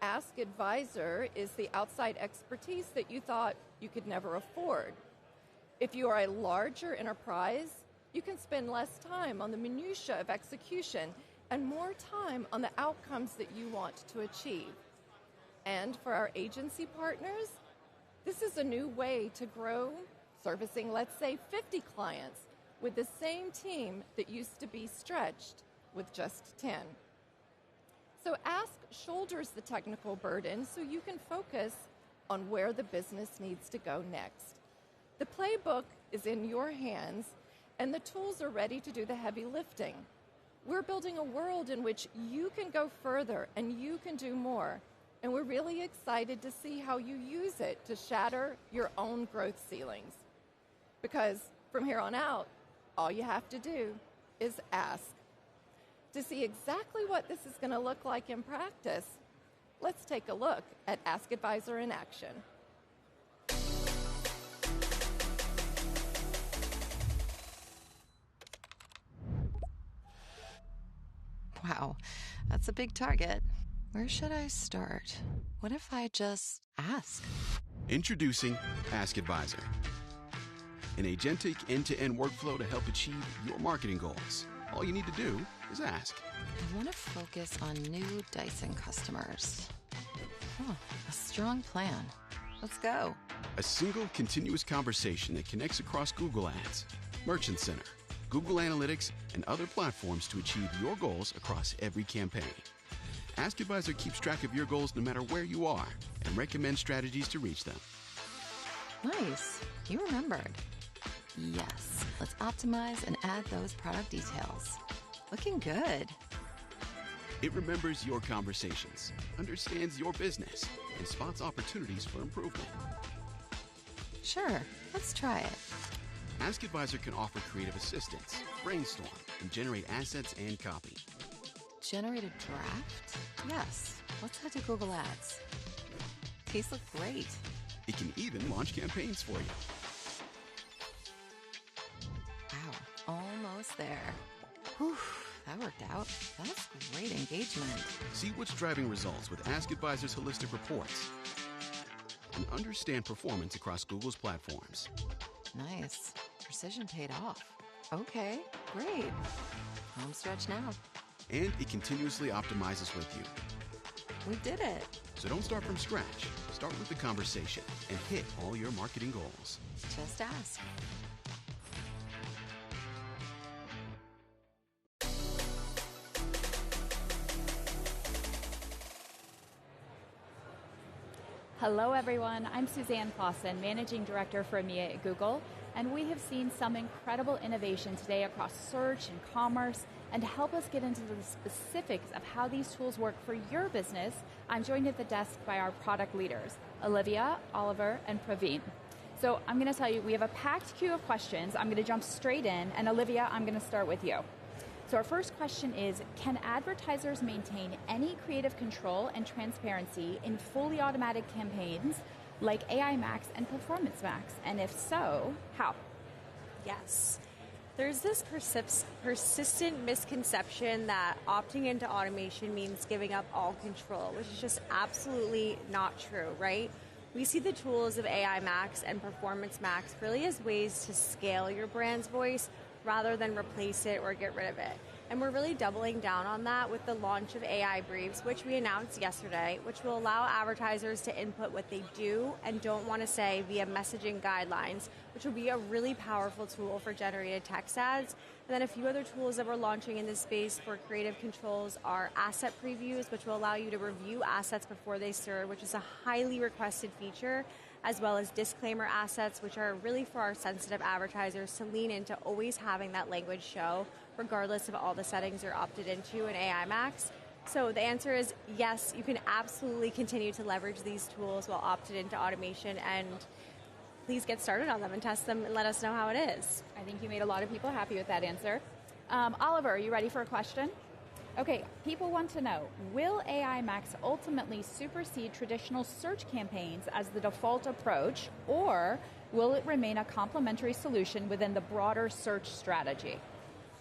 Ask Advisor is the outside expertise that you thought you could never afford. If you are a larger enterprise, you can spend less time on the minutiae of execution and more time on the outcomes that you want to achieve. And for our agency partners, this is a new way to grow, servicing, let's say, 50 clients with the same team that used to be stretched with just 10. So Ask shoulders the technical burden so you can focus on where the business needs to go next. The playbook is in your hands, and the tools are ready to do the heavy lifting. We're building a world in which you can go further and you can do more. And we're really excited to see how you use it to shatter your own growth ceilings. Because from here on out, all you have to do is ask. To see exactly what this is going to look like in practice, let's take a look at Ask Advisor in action. Wow, that's a big target. Where should I start? What if I just ask? Introducing Ask Advisor, an agentic end-to-end workflow to help achieve your marketing goals. All you need to do is ask. I want to focus on new Dyson customers. A strong plan. Let's go. A single continuous conversation that connects across Google Ads, Merchant Center, Google Analytics, and other platforms to achieve your goals across every campaign. Ask Advisor keeps track of your goals no matter where you are and recommends strategies to reach them. Nice. You remembered. Yes. Let's optimize and add those product details. Looking good. It remembers your conversations, understands your business, and spots opportunities for improvement. Sure. Let's try it. Ask Advisor can offer creative assistance, brainstorm, and generate assets and copy. Generate a draft? Yes. Let's head to Google Ads. These look great. It can even launch campaigns for you. Wow, almost there. Whew, that worked out. That's great engagement. See what's driving results with Ask Advisor's holistic reports. And understand performance across Google's platforms. Nice. Precision paid off. Okay, great. Home stretch now. And it continuously optimizes with you. We did it. So don't start from scratch. Start with the conversation and hit all your marketing goals. Just ask. Hello everyone, I'm Suzanne Clausen, Managing Director for EMEA at Google, and we have seen some incredible innovation today across search and commerce. And to help us get into the specifics of how these tools work for your business, I'm joined at the desk by our product leaders, Olivia, Oliver, and Praveen. So I'm going to tell you, we have a packed queue of questions. I'm going to jump straight in, and Olivia, I'm going to start with you. So our first question is, can advertisers maintain any creative control and transparency in fully automatic campaigns like AI Max and Performance Max? And if so, how? Yes. There's this persistent misconception that opting into automation means giving up all control, which is just absolutely not true, right? We see the tools of AI Max and Performance Max really as ways to scale your brand's voice rather than replace it or get rid of it. And we're really doubling down on that with the launch of AI Briefs, which we announced yesterday, which will allow advertisers to input what they do and don't want to say via messaging guidelines, which will be a really powerful tool for generated text ads. And then a few other tools that we're launching in this space for creative controls are asset previews, which will allow you to review assets before they serve, which is a highly requested feature, as well as disclaimer assets, which are really for our sensitive advertisers to lean into always having that language show, regardless of all the settings you're opted into in AI Max. So the answer is yes, you can absolutely continue to leverage these tools while opted into automation, and please get started on them and test them and let us know how it is. I think you made a lot of people happy with that answer. Oliver, are you ready for a question? Okay, people want to know, will AI Max ultimately supersede traditional search campaigns as the default approach, or will it remain a complementary solution within the broader search strategy?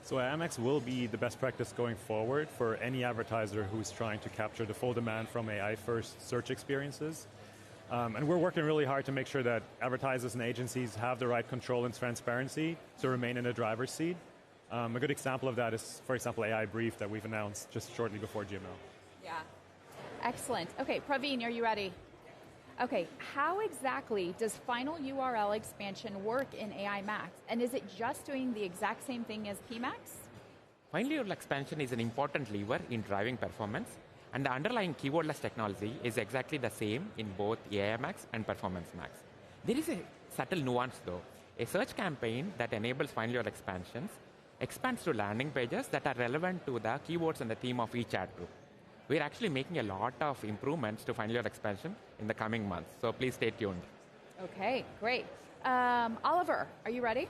So AI Max will be the best practice going forward for any advertiser who's trying to capture the full demand from AI-first search experiences. And we're working really hard to make sure that advertisers and agencies have the right control and transparency to remain in the driver's seat. A good example of that is, for example, AI Brief that we've announced just shortly before GMO. Yeah. Excellent. Okay, Praveen, are you ready? Okay, how exactly does final URL expansion work in AI Max? And is it just doing the exact same thing as PMax? Final URL expansion is an important lever in driving performance, and the underlying keywordless technology is exactly the same in both AI Max and Performance Max. There is a subtle nuance though. A search campaign that enables final URL expansions expands to landing pages that are relevant to the keywords and the theme of each ad group. We're actually making a lot of improvements to final URL expansion in the coming months, so please stay tuned. Okay, great. Oliver, are you ready?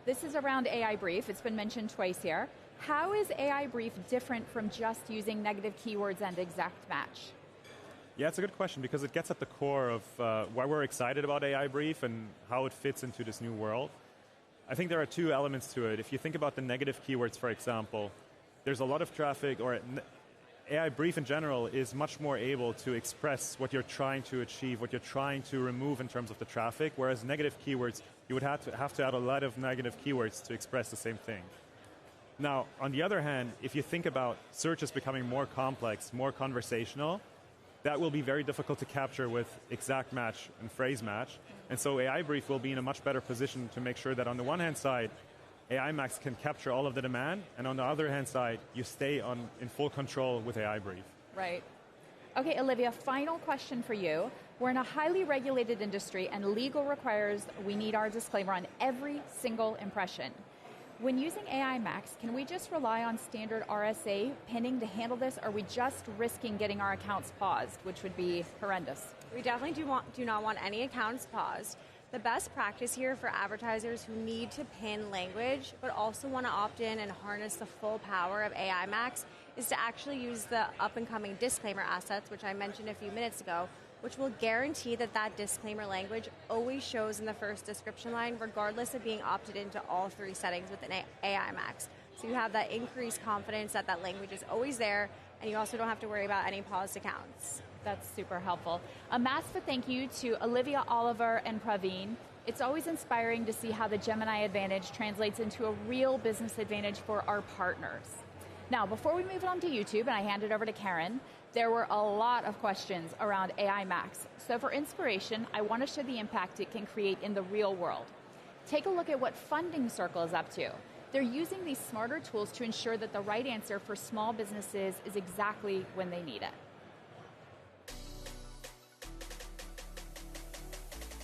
This is around AI Brief. It's been mentioned twice here. How is AI Brief different from just using negative keywords and exact match? Yeah, it's a good question because it gets at the core of why we're excited about AI Brief and how it fits into this new world. I think there are two elements to it. If you think about the negative keywords, for example, there's a lot of traffic, or AI Brief in general is much more able to express what you're trying to achieve, what you're trying to remove in terms of the traffic, whereas negative keywords, you would have to add a lot of negative keywords to express the same thing. Now, on the other hand, if you think about search as becoming more complex, more conversational, that will be very difficult to capture with exact match and phrase match. And so AI Brief will be in a much better position to make sure that on the one hand side, AI Max can capture all of the demand, and on the other hand side, you stay in full control with AI Brief. Right. Okay, Olivia, final question for you. We're in a highly regulated industry, and legal requires we need our disclaimer on every single impression. When using AI Max, can we just rely on standard RSA pinning to handle this, or are we just risking getting our accounts paused, which would be horrendous? We definitely do not want any accounts paused. The best practice here for advertisers who need to pin language but also want to opt in and harness the full power of AI Max is to actually use the up-and-coming disclaimer assets, which I mentioned a few minutes ago, which will guarantee that that disclaimer language always shows in the first description line, regardless of being opted into all three settings within AI Max. So you have that increased confidence that that language is always there, and you also don't have to worry about any paused accounts. That's super helpful. A massive thank you to Olivia, Oliver, and Praveen. It's always inspiring to see how the Gemini advantage translates into a real business advantage for our partners. Now, before we move on to YouTube, and I hand it over to Karen, there were a lot of questions around AI Max. So for inspiration, I want to show the impact it can create in the real world. Take a look at what Funding Circle is up to. They're using these smarter tools to ensure that the right answer for small businesses is exactly when they need it.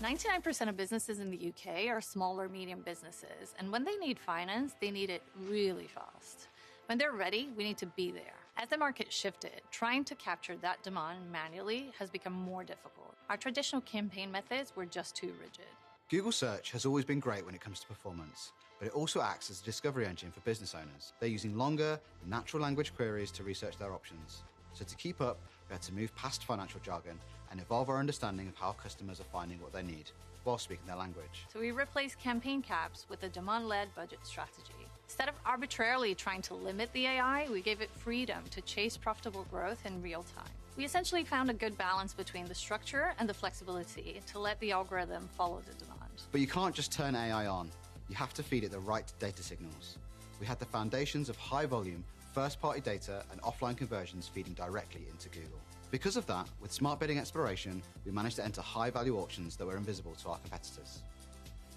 99% of businesses in the UK are small or medium businesses, and when they need finance, they need it really fast. When they're ready, we need to be there. As the market shifted, trying to capture that demand manually has become more difficult. Our traditional campaign methods were just too rigid. Google Search has always been great when it comes to performance, but it also acts as a discovery engine for business owners. They're using longer, natural language queries to research their options. So to keep up, we had to move past financial jargon and evolve our understanding of how customers are finding what they need while speaking their language. So we replaced campaign caps with a demand-led budget strategy. Instead of arbitrarily trying to limit the AI, we gave it freedom to chase profitable growth in real time. We essentially found a good balance between the structure and the flexibility to let the algorithm follow the demand. But you can't just turn AI on. You have to feed it the right data signals. We had the foundations of high-volume, first-party data and offline conversions feeding directly into Google. Because of that, with smart bidding exploration, we managed to enter high-value auctions that were invisible to our competitors.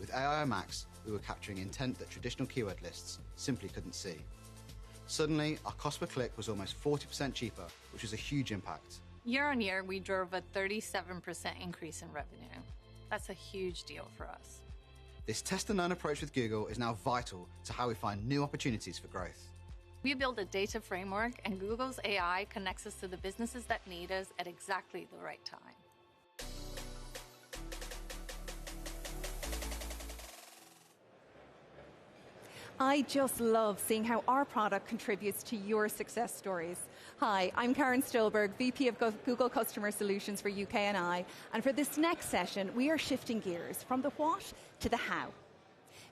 With AI Max, we were capturing intent that traditional keyword lists simply couldn't see. Suddenly, our cost per click was almost 40% cheaper, which was a huge impact. Year on year, we drove a 37% increase in revenue. That's a huge deal for us. This test and learn approach with Google is now vital to how we find new opportunities for growth. We build a data framework, and Google's AI connects us to the businesses that need us at exactly the right time. I just love seeing how our product contributes to your success stories. Hi, I'm Karen Stolberg, VP of Google Customer Solutions for UK and I, and for this next session, we are shifting gears from the what to the how.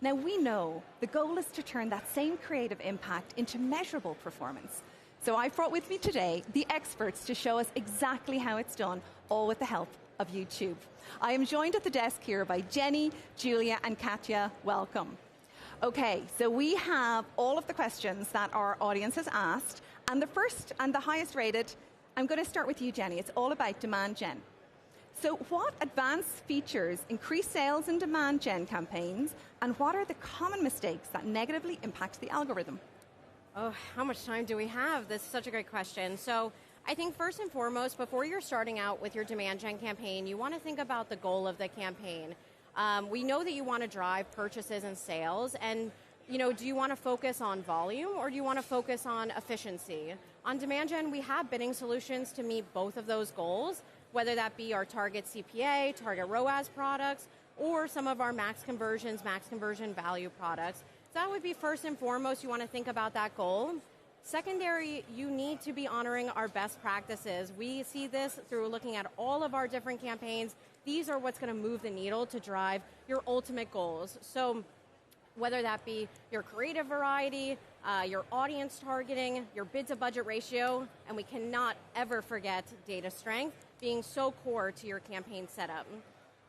Now, we know the goal is to turn that same creative impact into measurable performance. So I've brought with me today the experts to show us exactly how it's done, all with the help of YouTube. I am joined at the desk here by Jenny, Julia, and Katya. Welcome. Okay, so we have all of the questions that our audience has asked, and the first and the highest rated, I'm going to start with you, Jenny. It's all about demand gen. So what advanced features increase sales in demand gen campaigns, and what are the common mistakes that negatively impact the algorithm? Oh, how much time do we have? This is such a great question. So I think first and foremost, before you're starting out with your demand gen campaign, you want to think about the goal of the campaign. We know that you want to drive purchases and sales, and do you want to focus on volume or do you want to focus on efficiency? On demand gen, we have bidding solutions to meet both of those goals, whether that be our target CPA, target ROAS products, or some of our max conversion value products. So that would be first and foremost, you want to think about that goal. Secondary, you need to be honoring our best practices. We see this through looking at all of our different campaigns. These are what's going to move the needle to drive your ultimate goals. So whether that be your creative variety, your audience targeting, your bid to budget ratio, and we cannot ever forget data strength being so core to your campaign setup.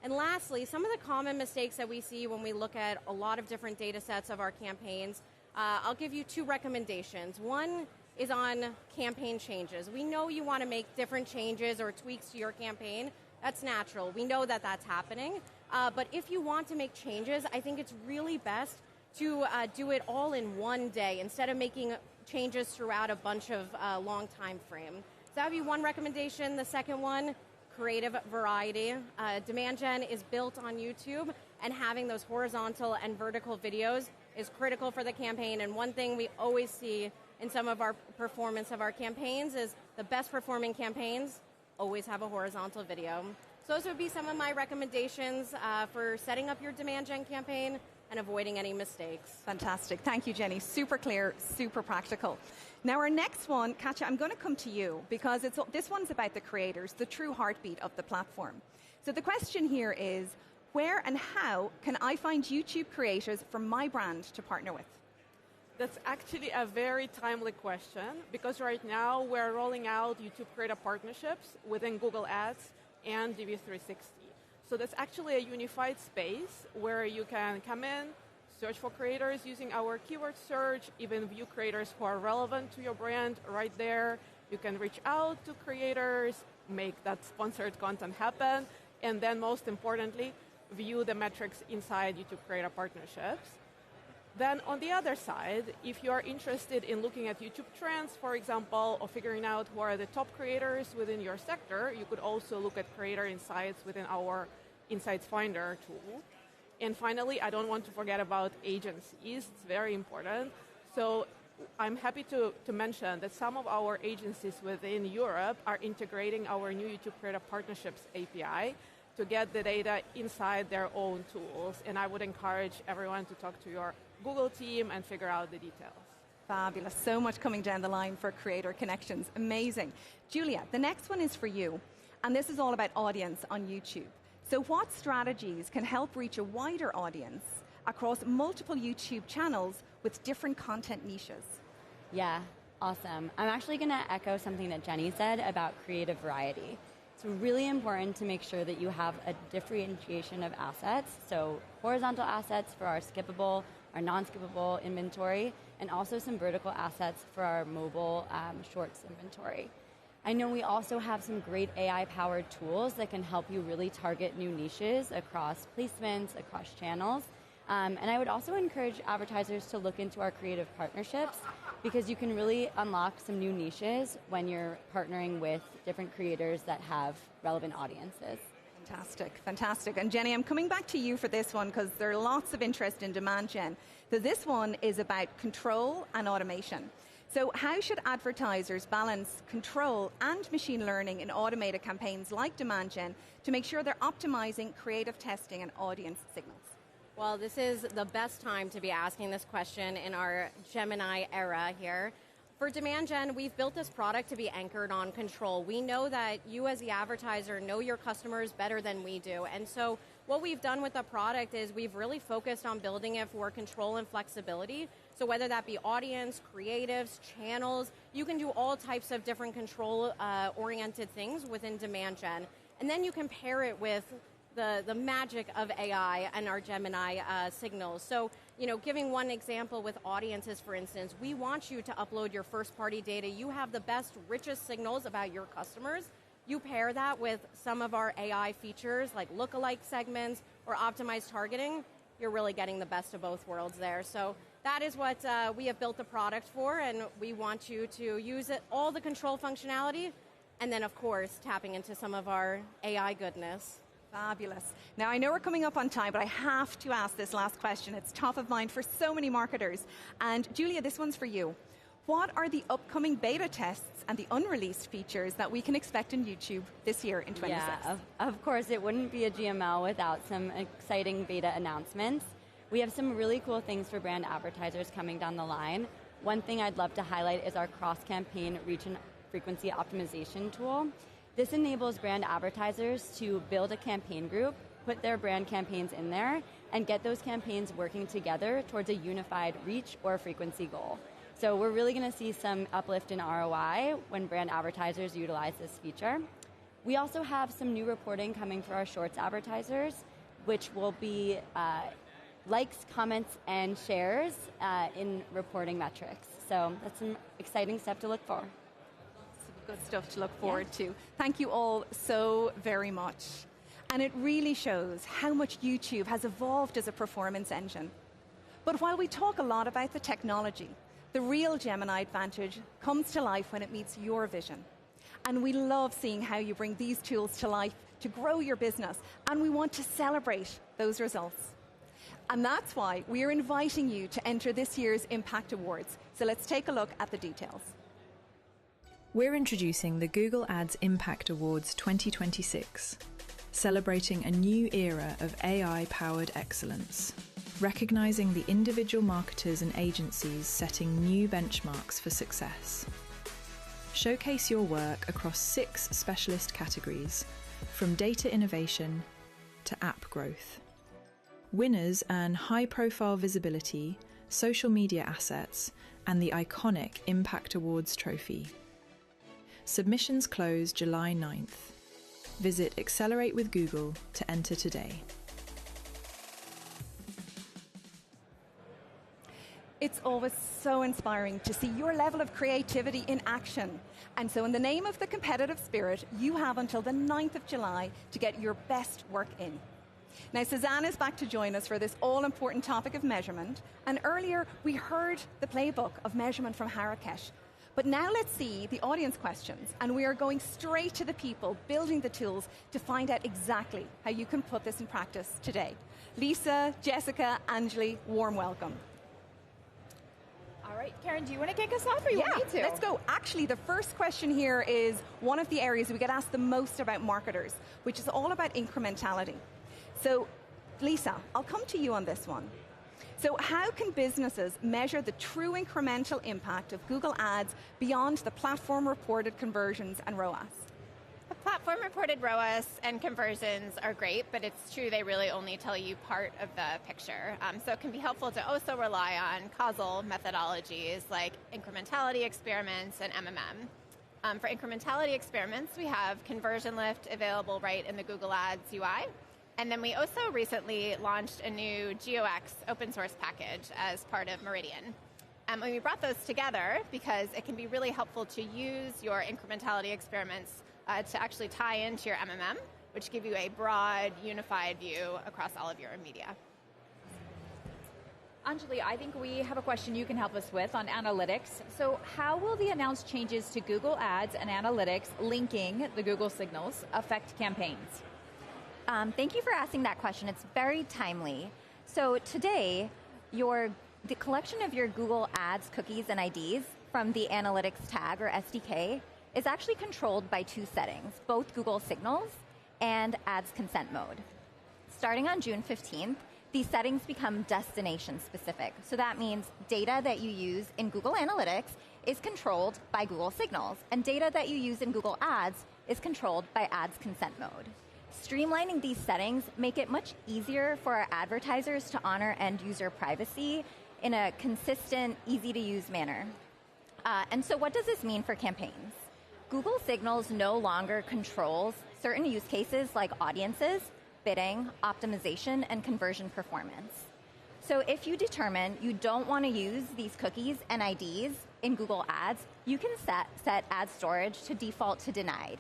And lastly, some of the common mistakes that we see when we look at a lot of different data sets of our campaigns, I'll give you two recommendations. One is on campaign changes. We know you want to make different changes or tweaks to your campaign. That's natural. We know that that's happening. But if you want to make changes, I think it's really best to do it all in one day instead of making changes throughout a bunch of long time frame. So that would be one recommendation. The second one, creative variety. Demand gen is built on YouTube, and having those horizontal and vertical videos is critical for the campaign. And one thing we always see in some of our performance of our campaigns is the best performing campaigns always have a horizontal video. So those would be some of my recommendations for setting up your demand gen campaign and avoiding any mistakes. Fantastic. Thank you, Jenny. Super clear, super practical. Now our next one, Katya, I'm going to come to you because this one's about the creators, the true heartbeat of the platform. So the question here is, where and how can I find YouTube creators for my brand to partner with? That's actually a very timely question because right now we're rolling out YouTube creator partnerships within Google Ads and DV360. So that's actually a unified space where you can come in, search for creators using our keyword search, even view creators who are relevant to your brand right there. You can reach out to creators, make that sponsored content happen, and then most importantly, view the metrics inside YouTube creator partnerships. Then on the other side, if you are interested in looking at YouTube trends, for example, or figuring out who are the top creators within your sector, you could also look at creator insights within our Insights Finder tool. And finally, I don't want to forget about agencies. It's very important. So I'm happy to mention that some of our agencies within Europe are integrating our new YouTube Creator Partnerships API to get the data inside their own tools. And I would encourage everyone to talk to your Google team and figure out the details. Fabulous. So much coming down the line for Creator Connections. Amazing. Julia, the next one is for you. And this is all about audience on YouTube. So what strategies can help reach a wider audience across multiple YouTube channels with different content niches? Yeah, awesome. I'm actually going to echo something that Jenny said about creative variety. It's really important to make sure that you have a differentiation of assets, so horizontal assets for our skippable, our non-skippable inventory, and also some vertical assets for our mobile shorts inventory. I know we also have some great AI-powered tools that can help you really target new niches across placements, across channels. And I would also encourage advertisers to look into our creative partnerships, because you can really unlock some new niches when you're partnering with different creators that have relevant audiences. Fantastic, fantastic. And Jenny, I'm coming back to you for this one because there are lots of interest in demand gen. So this one is about control and automation. So how should advertisers balance control and machine learning in automated campaigns like demand gen to make sure they're optimizing creative testing and audience signals? Well, this is the best time to be asking this question in our Gemini era here. For demand gen, we've built this product to be anchored on control. We know that you as the advertiser know your customers better than we do. And so what we've done with the product is we've really focused on building it for control and flexibility. So whether that be audience, creatives, channels, you can do all types of different control-oriented things within demand gen. And then you can pair it with the magic of AI and our Gemini signals. So, giving one example with audiences, for instance, we want you to upload your first-party data. You have the best, richest signals about your customers. You pair that with some of our AI features like lookalike segments or optimized targeting, you're really getting the best of both worlds there. So that is what we have built the product for, and we want you to use it, all the control functionality, and then, of course, tapping into some of our AI goodness. Fabulous. Now, I know we're coming up on time, but I have to ask this last question. It's top of mind for so many marketers. And Julia, this one's for you. What are the upcoming beta tests and the unreleased features that we can expect in YouTube this year in 2026? Yeah, of course, it wouldn't be a GML without some exciting beta announcements. We have some really cool things for brand advertisers coming down the line. One thing I'd love to highlight is our cross-campaign reach and frequency optimization tool. This enables brand advertisers to build a campaign group, put their brand campaigns in there, and get those campaigns working together towards a unified reach or frequency goal. So we're really going to see some uplift in ROI when brand advertisers utilize this feature. We also have some new reporting coming for our Shorts advertisers, which will be likes, comments, and shares in reporting metrics. So that's some exciting stuff to look for. Good stuff to look forward to. Thank you all so very much. And it really shows how much YouTube has evolved as a performance engine. But while we talk a lot about the technology, the real Gemini advantage comes to life when it meets your vision. And we love seeing how you bring these tools to life to grow your business, and we want to celebrate those results. And that's why we are inviting you to enter this year's Impact Awards. So let's take a look at the details. We're introducing the Google Ads Impact Awards 2026, celebrating a new era of AI-powered excellence, recognizing the individual marketers and agencies setting new benchmarks for success. Showcase your work across 6 specialist categories, from data innovation to app growth. Winners earn high-profile visibility, social media assets, and the iconic Impact Awards trophy. Submissions close July 9th. Visit Accelerate with Google to enter today. It's always so inspiring to see your level of creativity in action. And so in the name of the competitive spirit, you have until the 9th of July to get your best work in. Now, Suzanne is back to join us for this all-important topic of measurement. And earlier, we heard the playbook of measurement from Harakesh. But now let's see the audience questions, and we are going straight to the people building the tools to find out exactly how you can put this in practice today. Lisa, Jessica, Anjali, warm welcome. All right, Karen, do you want to kick us off or you want me to? Let's go. Actually, the first question here is one of the areas we get asked the most about marketers, which is all about incrementality. So, Lisa, I'll come to you on this one. So how can businesses measure the true incremental impact of Google Ads beyond the platform-reported conversions and ROAS? The platform-reported ROAS and conversions are great, but it's true they really only tell you part of the picture. So it can be helpful to also rely on causal methodologies like incrementality experiments and MMM. For incrementality experiments, we have conversion lift available right in the Google Ads UI. And then we also recently launched a new GeoX open source package as part of Meridian. And we brought those together because it can be really helpful to use your incrementality experiments to actually tie into your MMM, which give you a broad, unified view across all of your media. Anjali, I think we have a question you can help us with on analytics. So how will the announced changes to Google Ads and analytics linking the Google signals affect campaigns? Thank you for asking that question. It's very timely. So today, the collection of your Google Ads cookies and IDs from the analytics tag or SDK is actually controlled by two settings, both Google Signals and Ads Consent Mode. Starting on June 15th, these settings become destination specific. So that means data that you use in Google Analytics is controlled by Google Signals, and data that you use in Google Ads is controlled by Ads Consent Mode. Streamlining these settings make it much easier for our advertisers to honor end user privacy in a consistent, easy-to-use manner. And so what does this mean for campaigns? Google Signals no longer controls certain use cases like audiences, bidding, optimization, and conversion performance. So if you determine you don't want to use these cookies and IDs in Google Ads, you can set ad storage to default to denied.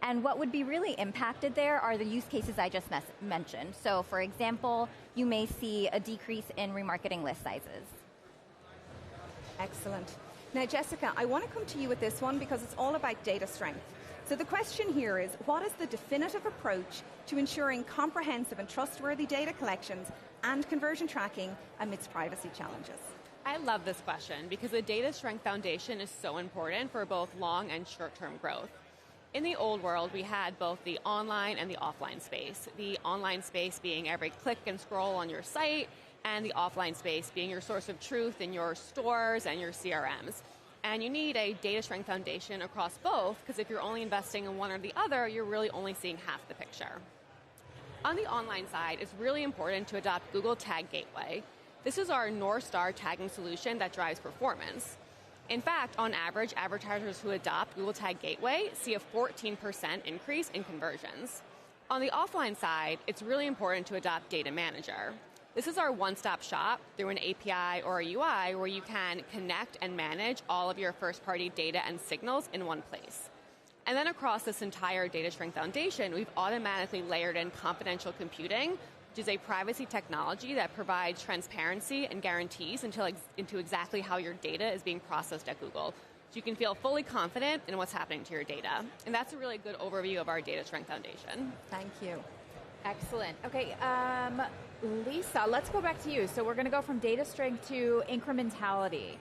And what would be really impacted there are the use cases I just mentioned. So for example, you may see a decrease in remarketing list sizes. Excellent. Now, Jessica, I want to come to you with this one because it's all about data strength. So the question here is, what is the definitive approach to ensuring comprehensive and trustworthy data collections and conversion tracking amidst privacy challenges? I love this question because the data strength foundation is so important for both long and short-term growth. In the old world, we had both the online and the offline space. The online space being every click and scroll on your site, and the offline space being your source of truth in your stores and your CRMs. And you need a data strength foundation across both, because if you're only investing in one or the other, you're really only seeing half the picture. On the online side, it's really important to adopt Google Tag Gateway. This is our North Star tagging solution that drives performance. In fact, on average, advertisers who adopt Google Tag Gateway see a 14% increase in conversions. On the offline side, it's really important to adopt Data Manager. This is our one-stop shop through an API or a UI where you can connect and manage all of your first-party data and signals in one place. And then across this entire data strength foundation, we've automatically layered in confidential computing, which is a privacy technology that provides transparency and guarantees into exactly how your data is being processed at Google. So you can feel fully confident in what's happening to your data. And that's a really good overview of our data strength foundation. Thank you. Excellent. Okay, Lisa, let's go back to you. So we're going to go from data strength to incrementality.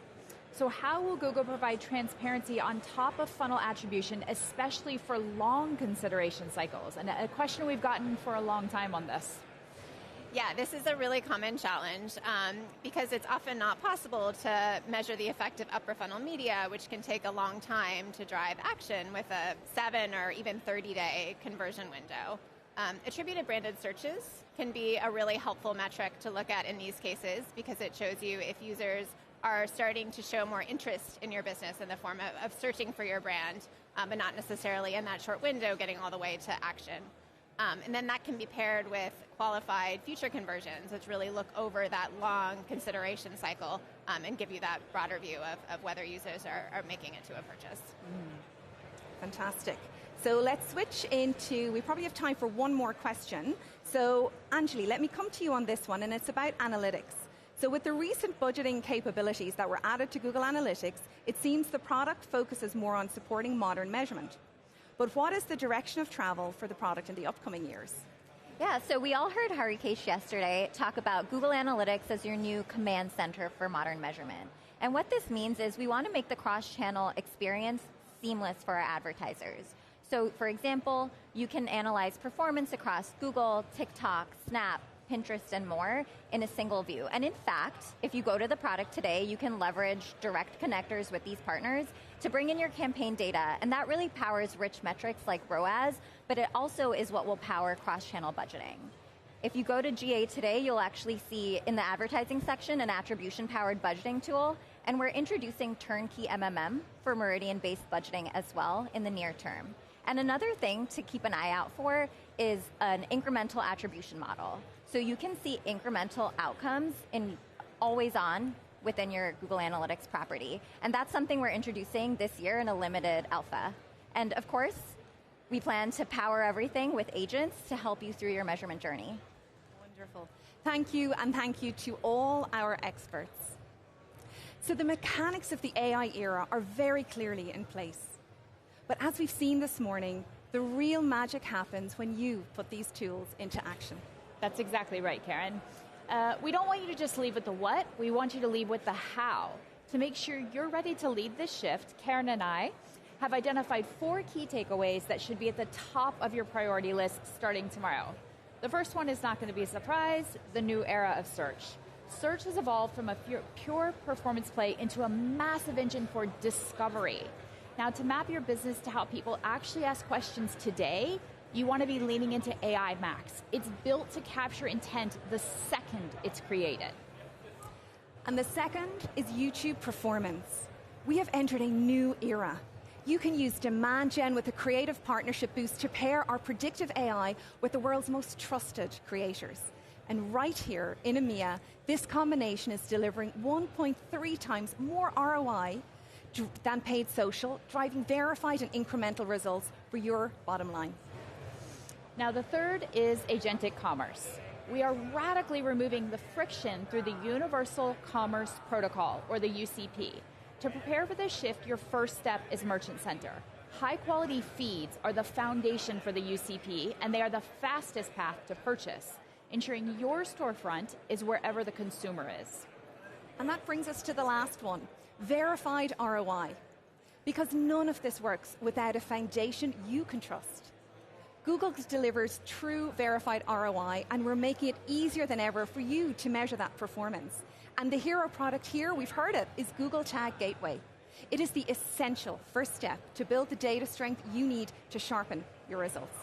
So how will Google provide transparency on top of funnel attribution, especially for long consideration cycles? And a question we've gotten for a long time on this. Yeah, this is a really common challenge because it's often not possible to measure the effect of upper funnel media, which can take a long time to drive action with a 7 or even 30-day conversion window. Attributed branded searches can be a really helpful metric to look at in these cases because it shows you if users are starting to show more interest in your business in the form of searching for your brand, but not necessarily in that short window getting all the way to action. And then that can be paired with qualified future conversions, which really look over that long consideration cycle and give you that broader view of whether users are making it to a purchase. Fantastic. So let's switch into, we probably have time for one more question. So Anjali, let me come to you on this one, and it's about analytics. So with the recent budgeting capabilities that were added to Google Analytics, it seems the product focuses more on supporting modern measurement. But what is the direction of travel for the product in the upcoming years? Yeah, so we all heard Harikesh yesterday talk about Google Analytics as your new command center for modern measurement. And what this means is we want to make the cross-channel experience seamless for our advertisers. So for example, you can analyze performance across Google, TikTok, Snap, Pinterest, and more in a single view. And in fact, if you go to the product today, you can leverage direct connectors with these partners to bring in your campaign data, and that really powers rich metrics like ROAS, but it also is what will power cross-channel budgeting. If you go to GA today, you'll actually see in the advertising section an attribution-powered budgeting tool, and we're introducing turnkey MMM for Meridian-based budgeting as well in the near term. And another thing to keep an eye out for is an incremental attribution model. So you can see incremental outcomes in always on within your Google Analytics property. And that's something we're introducing this year in a limited alpha. And of course, we plan to power everything with agents to help you through your measurement journey. Wonderful. Thank you, and thank you to all our experts. So the mechanics of the AI era are very clearly in place. But as we've seen this morning, the real magic happens when you put these tools into action. That's exactly right, Karen. We don't want you to just leave with the what, we want you to leave with the how. To make sure you're ready to lead this shift, Karen and I have identified 4 key takeaways that should be at the top of your priority list starting tomorrow. The first one is not going to be a surprise, the new era of search. Search has evolved from a pure performance play into a massive engine for discovery. Now, to map your business to how people actually ask questions today, you want to be leaning into AI Max. It's built to capture intent the second it's created. And the second is YouTube performance. We have entered a new era. You can use demand gen with a creative partnership boost to pair our predictive AI with the world's most trusted creators. And right here in EMEA, this combination is delivering 1.3 times more ROI than paid social, driving verified and incremental results for your bottom line. Now, the third is agentic commerce. We are radically removing the friction through the Universal Commerce Protocol, or the UCP. To prepare for this shift, your first step is Merchant Center. High-quality feeds are the foundation for the UCP, and they are the fastest path to purchase, ensuring your storefront is wherever the consumer is. And that brings us to the last one, verified ROI. Because none of this works without a foundation you can trust. Google delivers true verified ROI, and we're making it easier than ever for you to measure that performance. And the hero product here, we've heard it, is Google Tag Gateway. It is the essential first step to build the data strength you need to sharpen your results.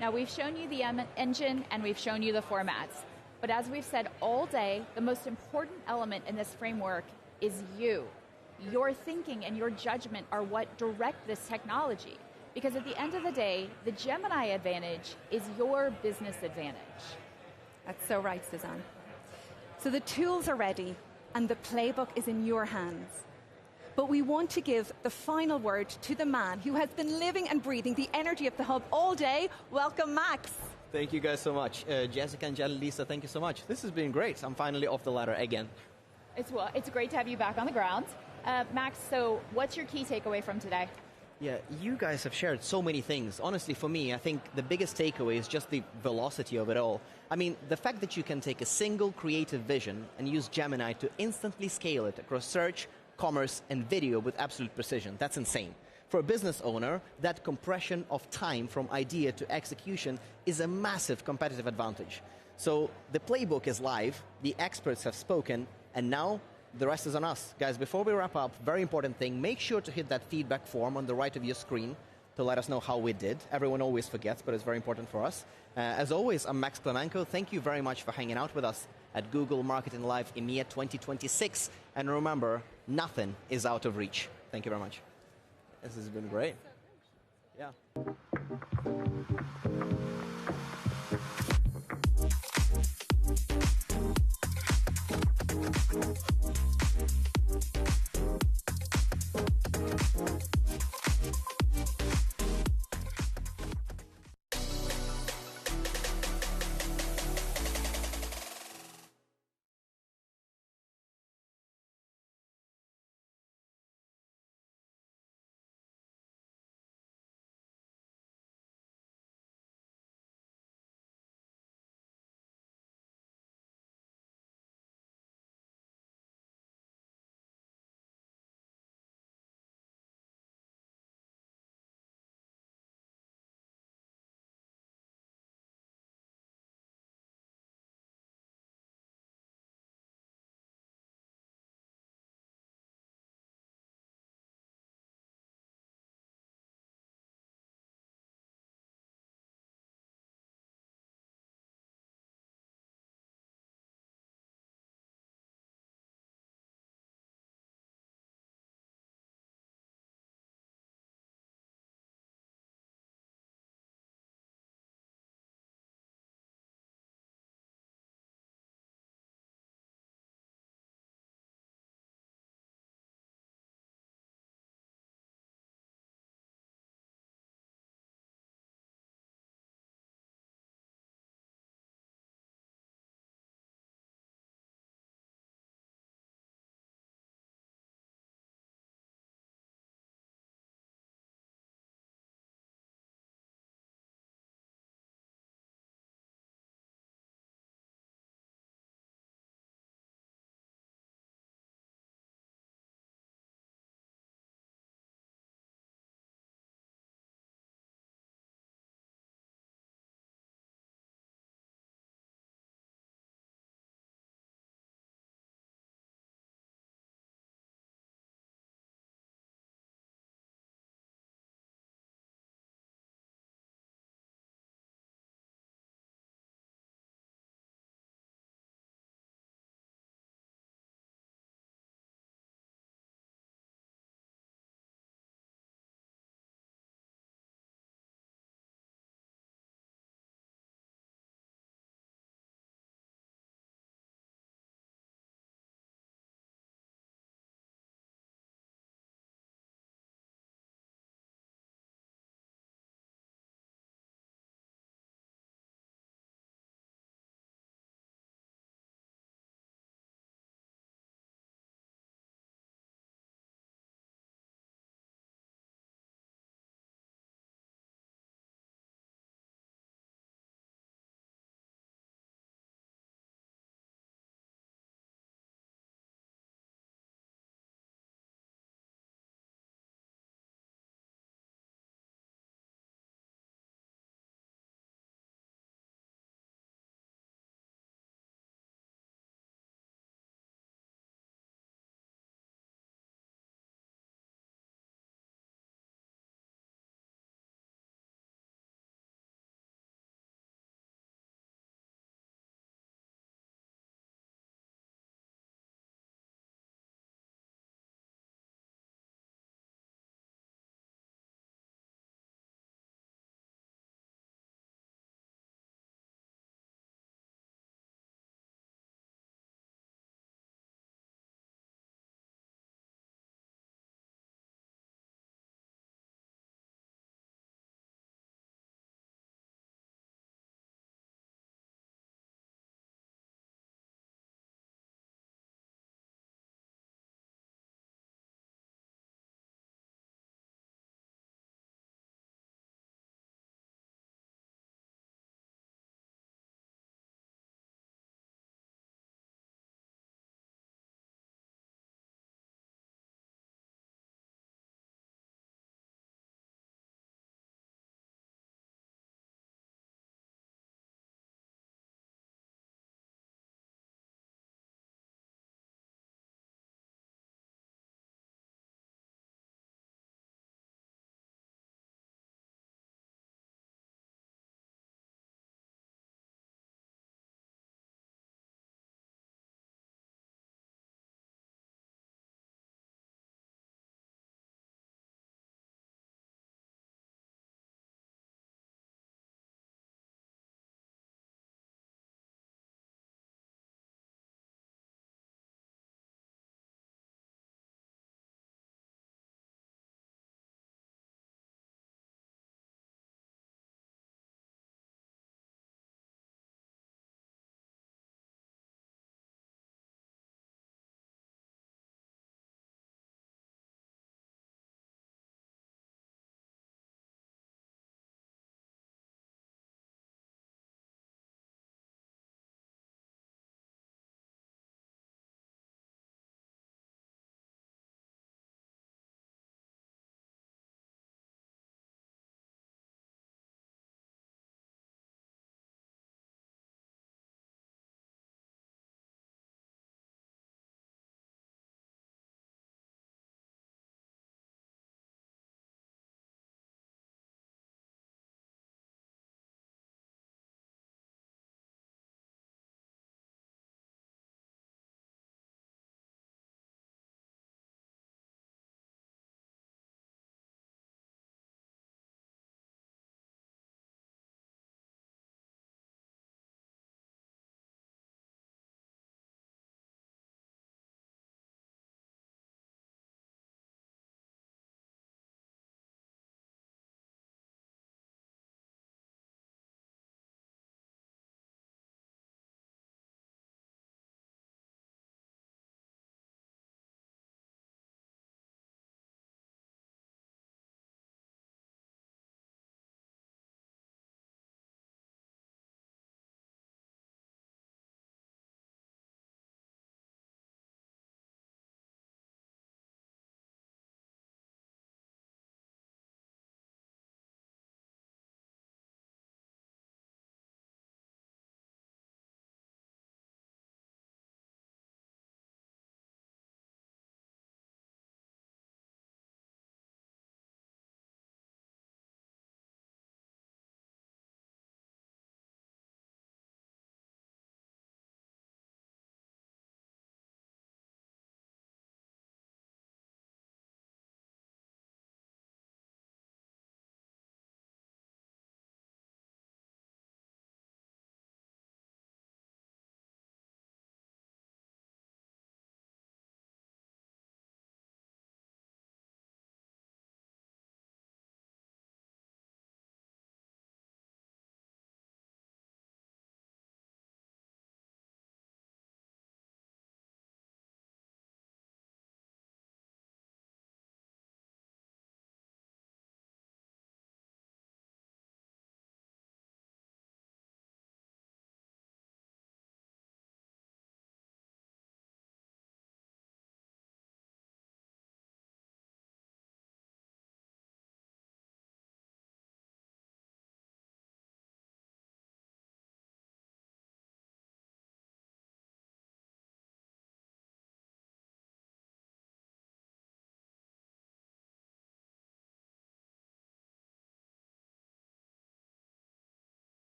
Now, we've shown you the engine and we've shown you the formats. But as we've said all day, the most important element in this framework is you. Your thinking and your judgment are what direct this technology. Because at the end of the day, the Gemini advantage is your business advantage. That's so right, Suzanne. So the tools are ready and the playbook is in your hands. But we want to give the final word to the man who has been living and breathing the energy of the hub all day. Welcome, Max. Thank you guys so much. Jessica and Lisa, thank you so much. This has been great. I'm finally off the ladder again. It's great to have you back on the ground. Max, so what's your key takeaway from today? Yeah, you guys have shared so many things. Honestly, for me, I think the biggest takeaway is just the velocity of it all. I mean, the fact that you can take a single creative vision and use Gemini to instantly scale it across search, commerce, and video with absolute precision, that's insane. For a business owner, that compression of time from idea to execution is a massive competitive advantage. So the playbook is live, the experts have spoken, and now the rest is on us. Guys, before we wrap up, very important thing, make sure to hit that feedback form on the right of your screen to let us know how we did. Everyone always forgets, but it's very important for us. As always, I'm Max Klemenko. Thank you very much for hanging out with us at Google Marketing Live EMEA 2026. And remember, nothing is out of reach. Thank you very much. This has been great. Yeah.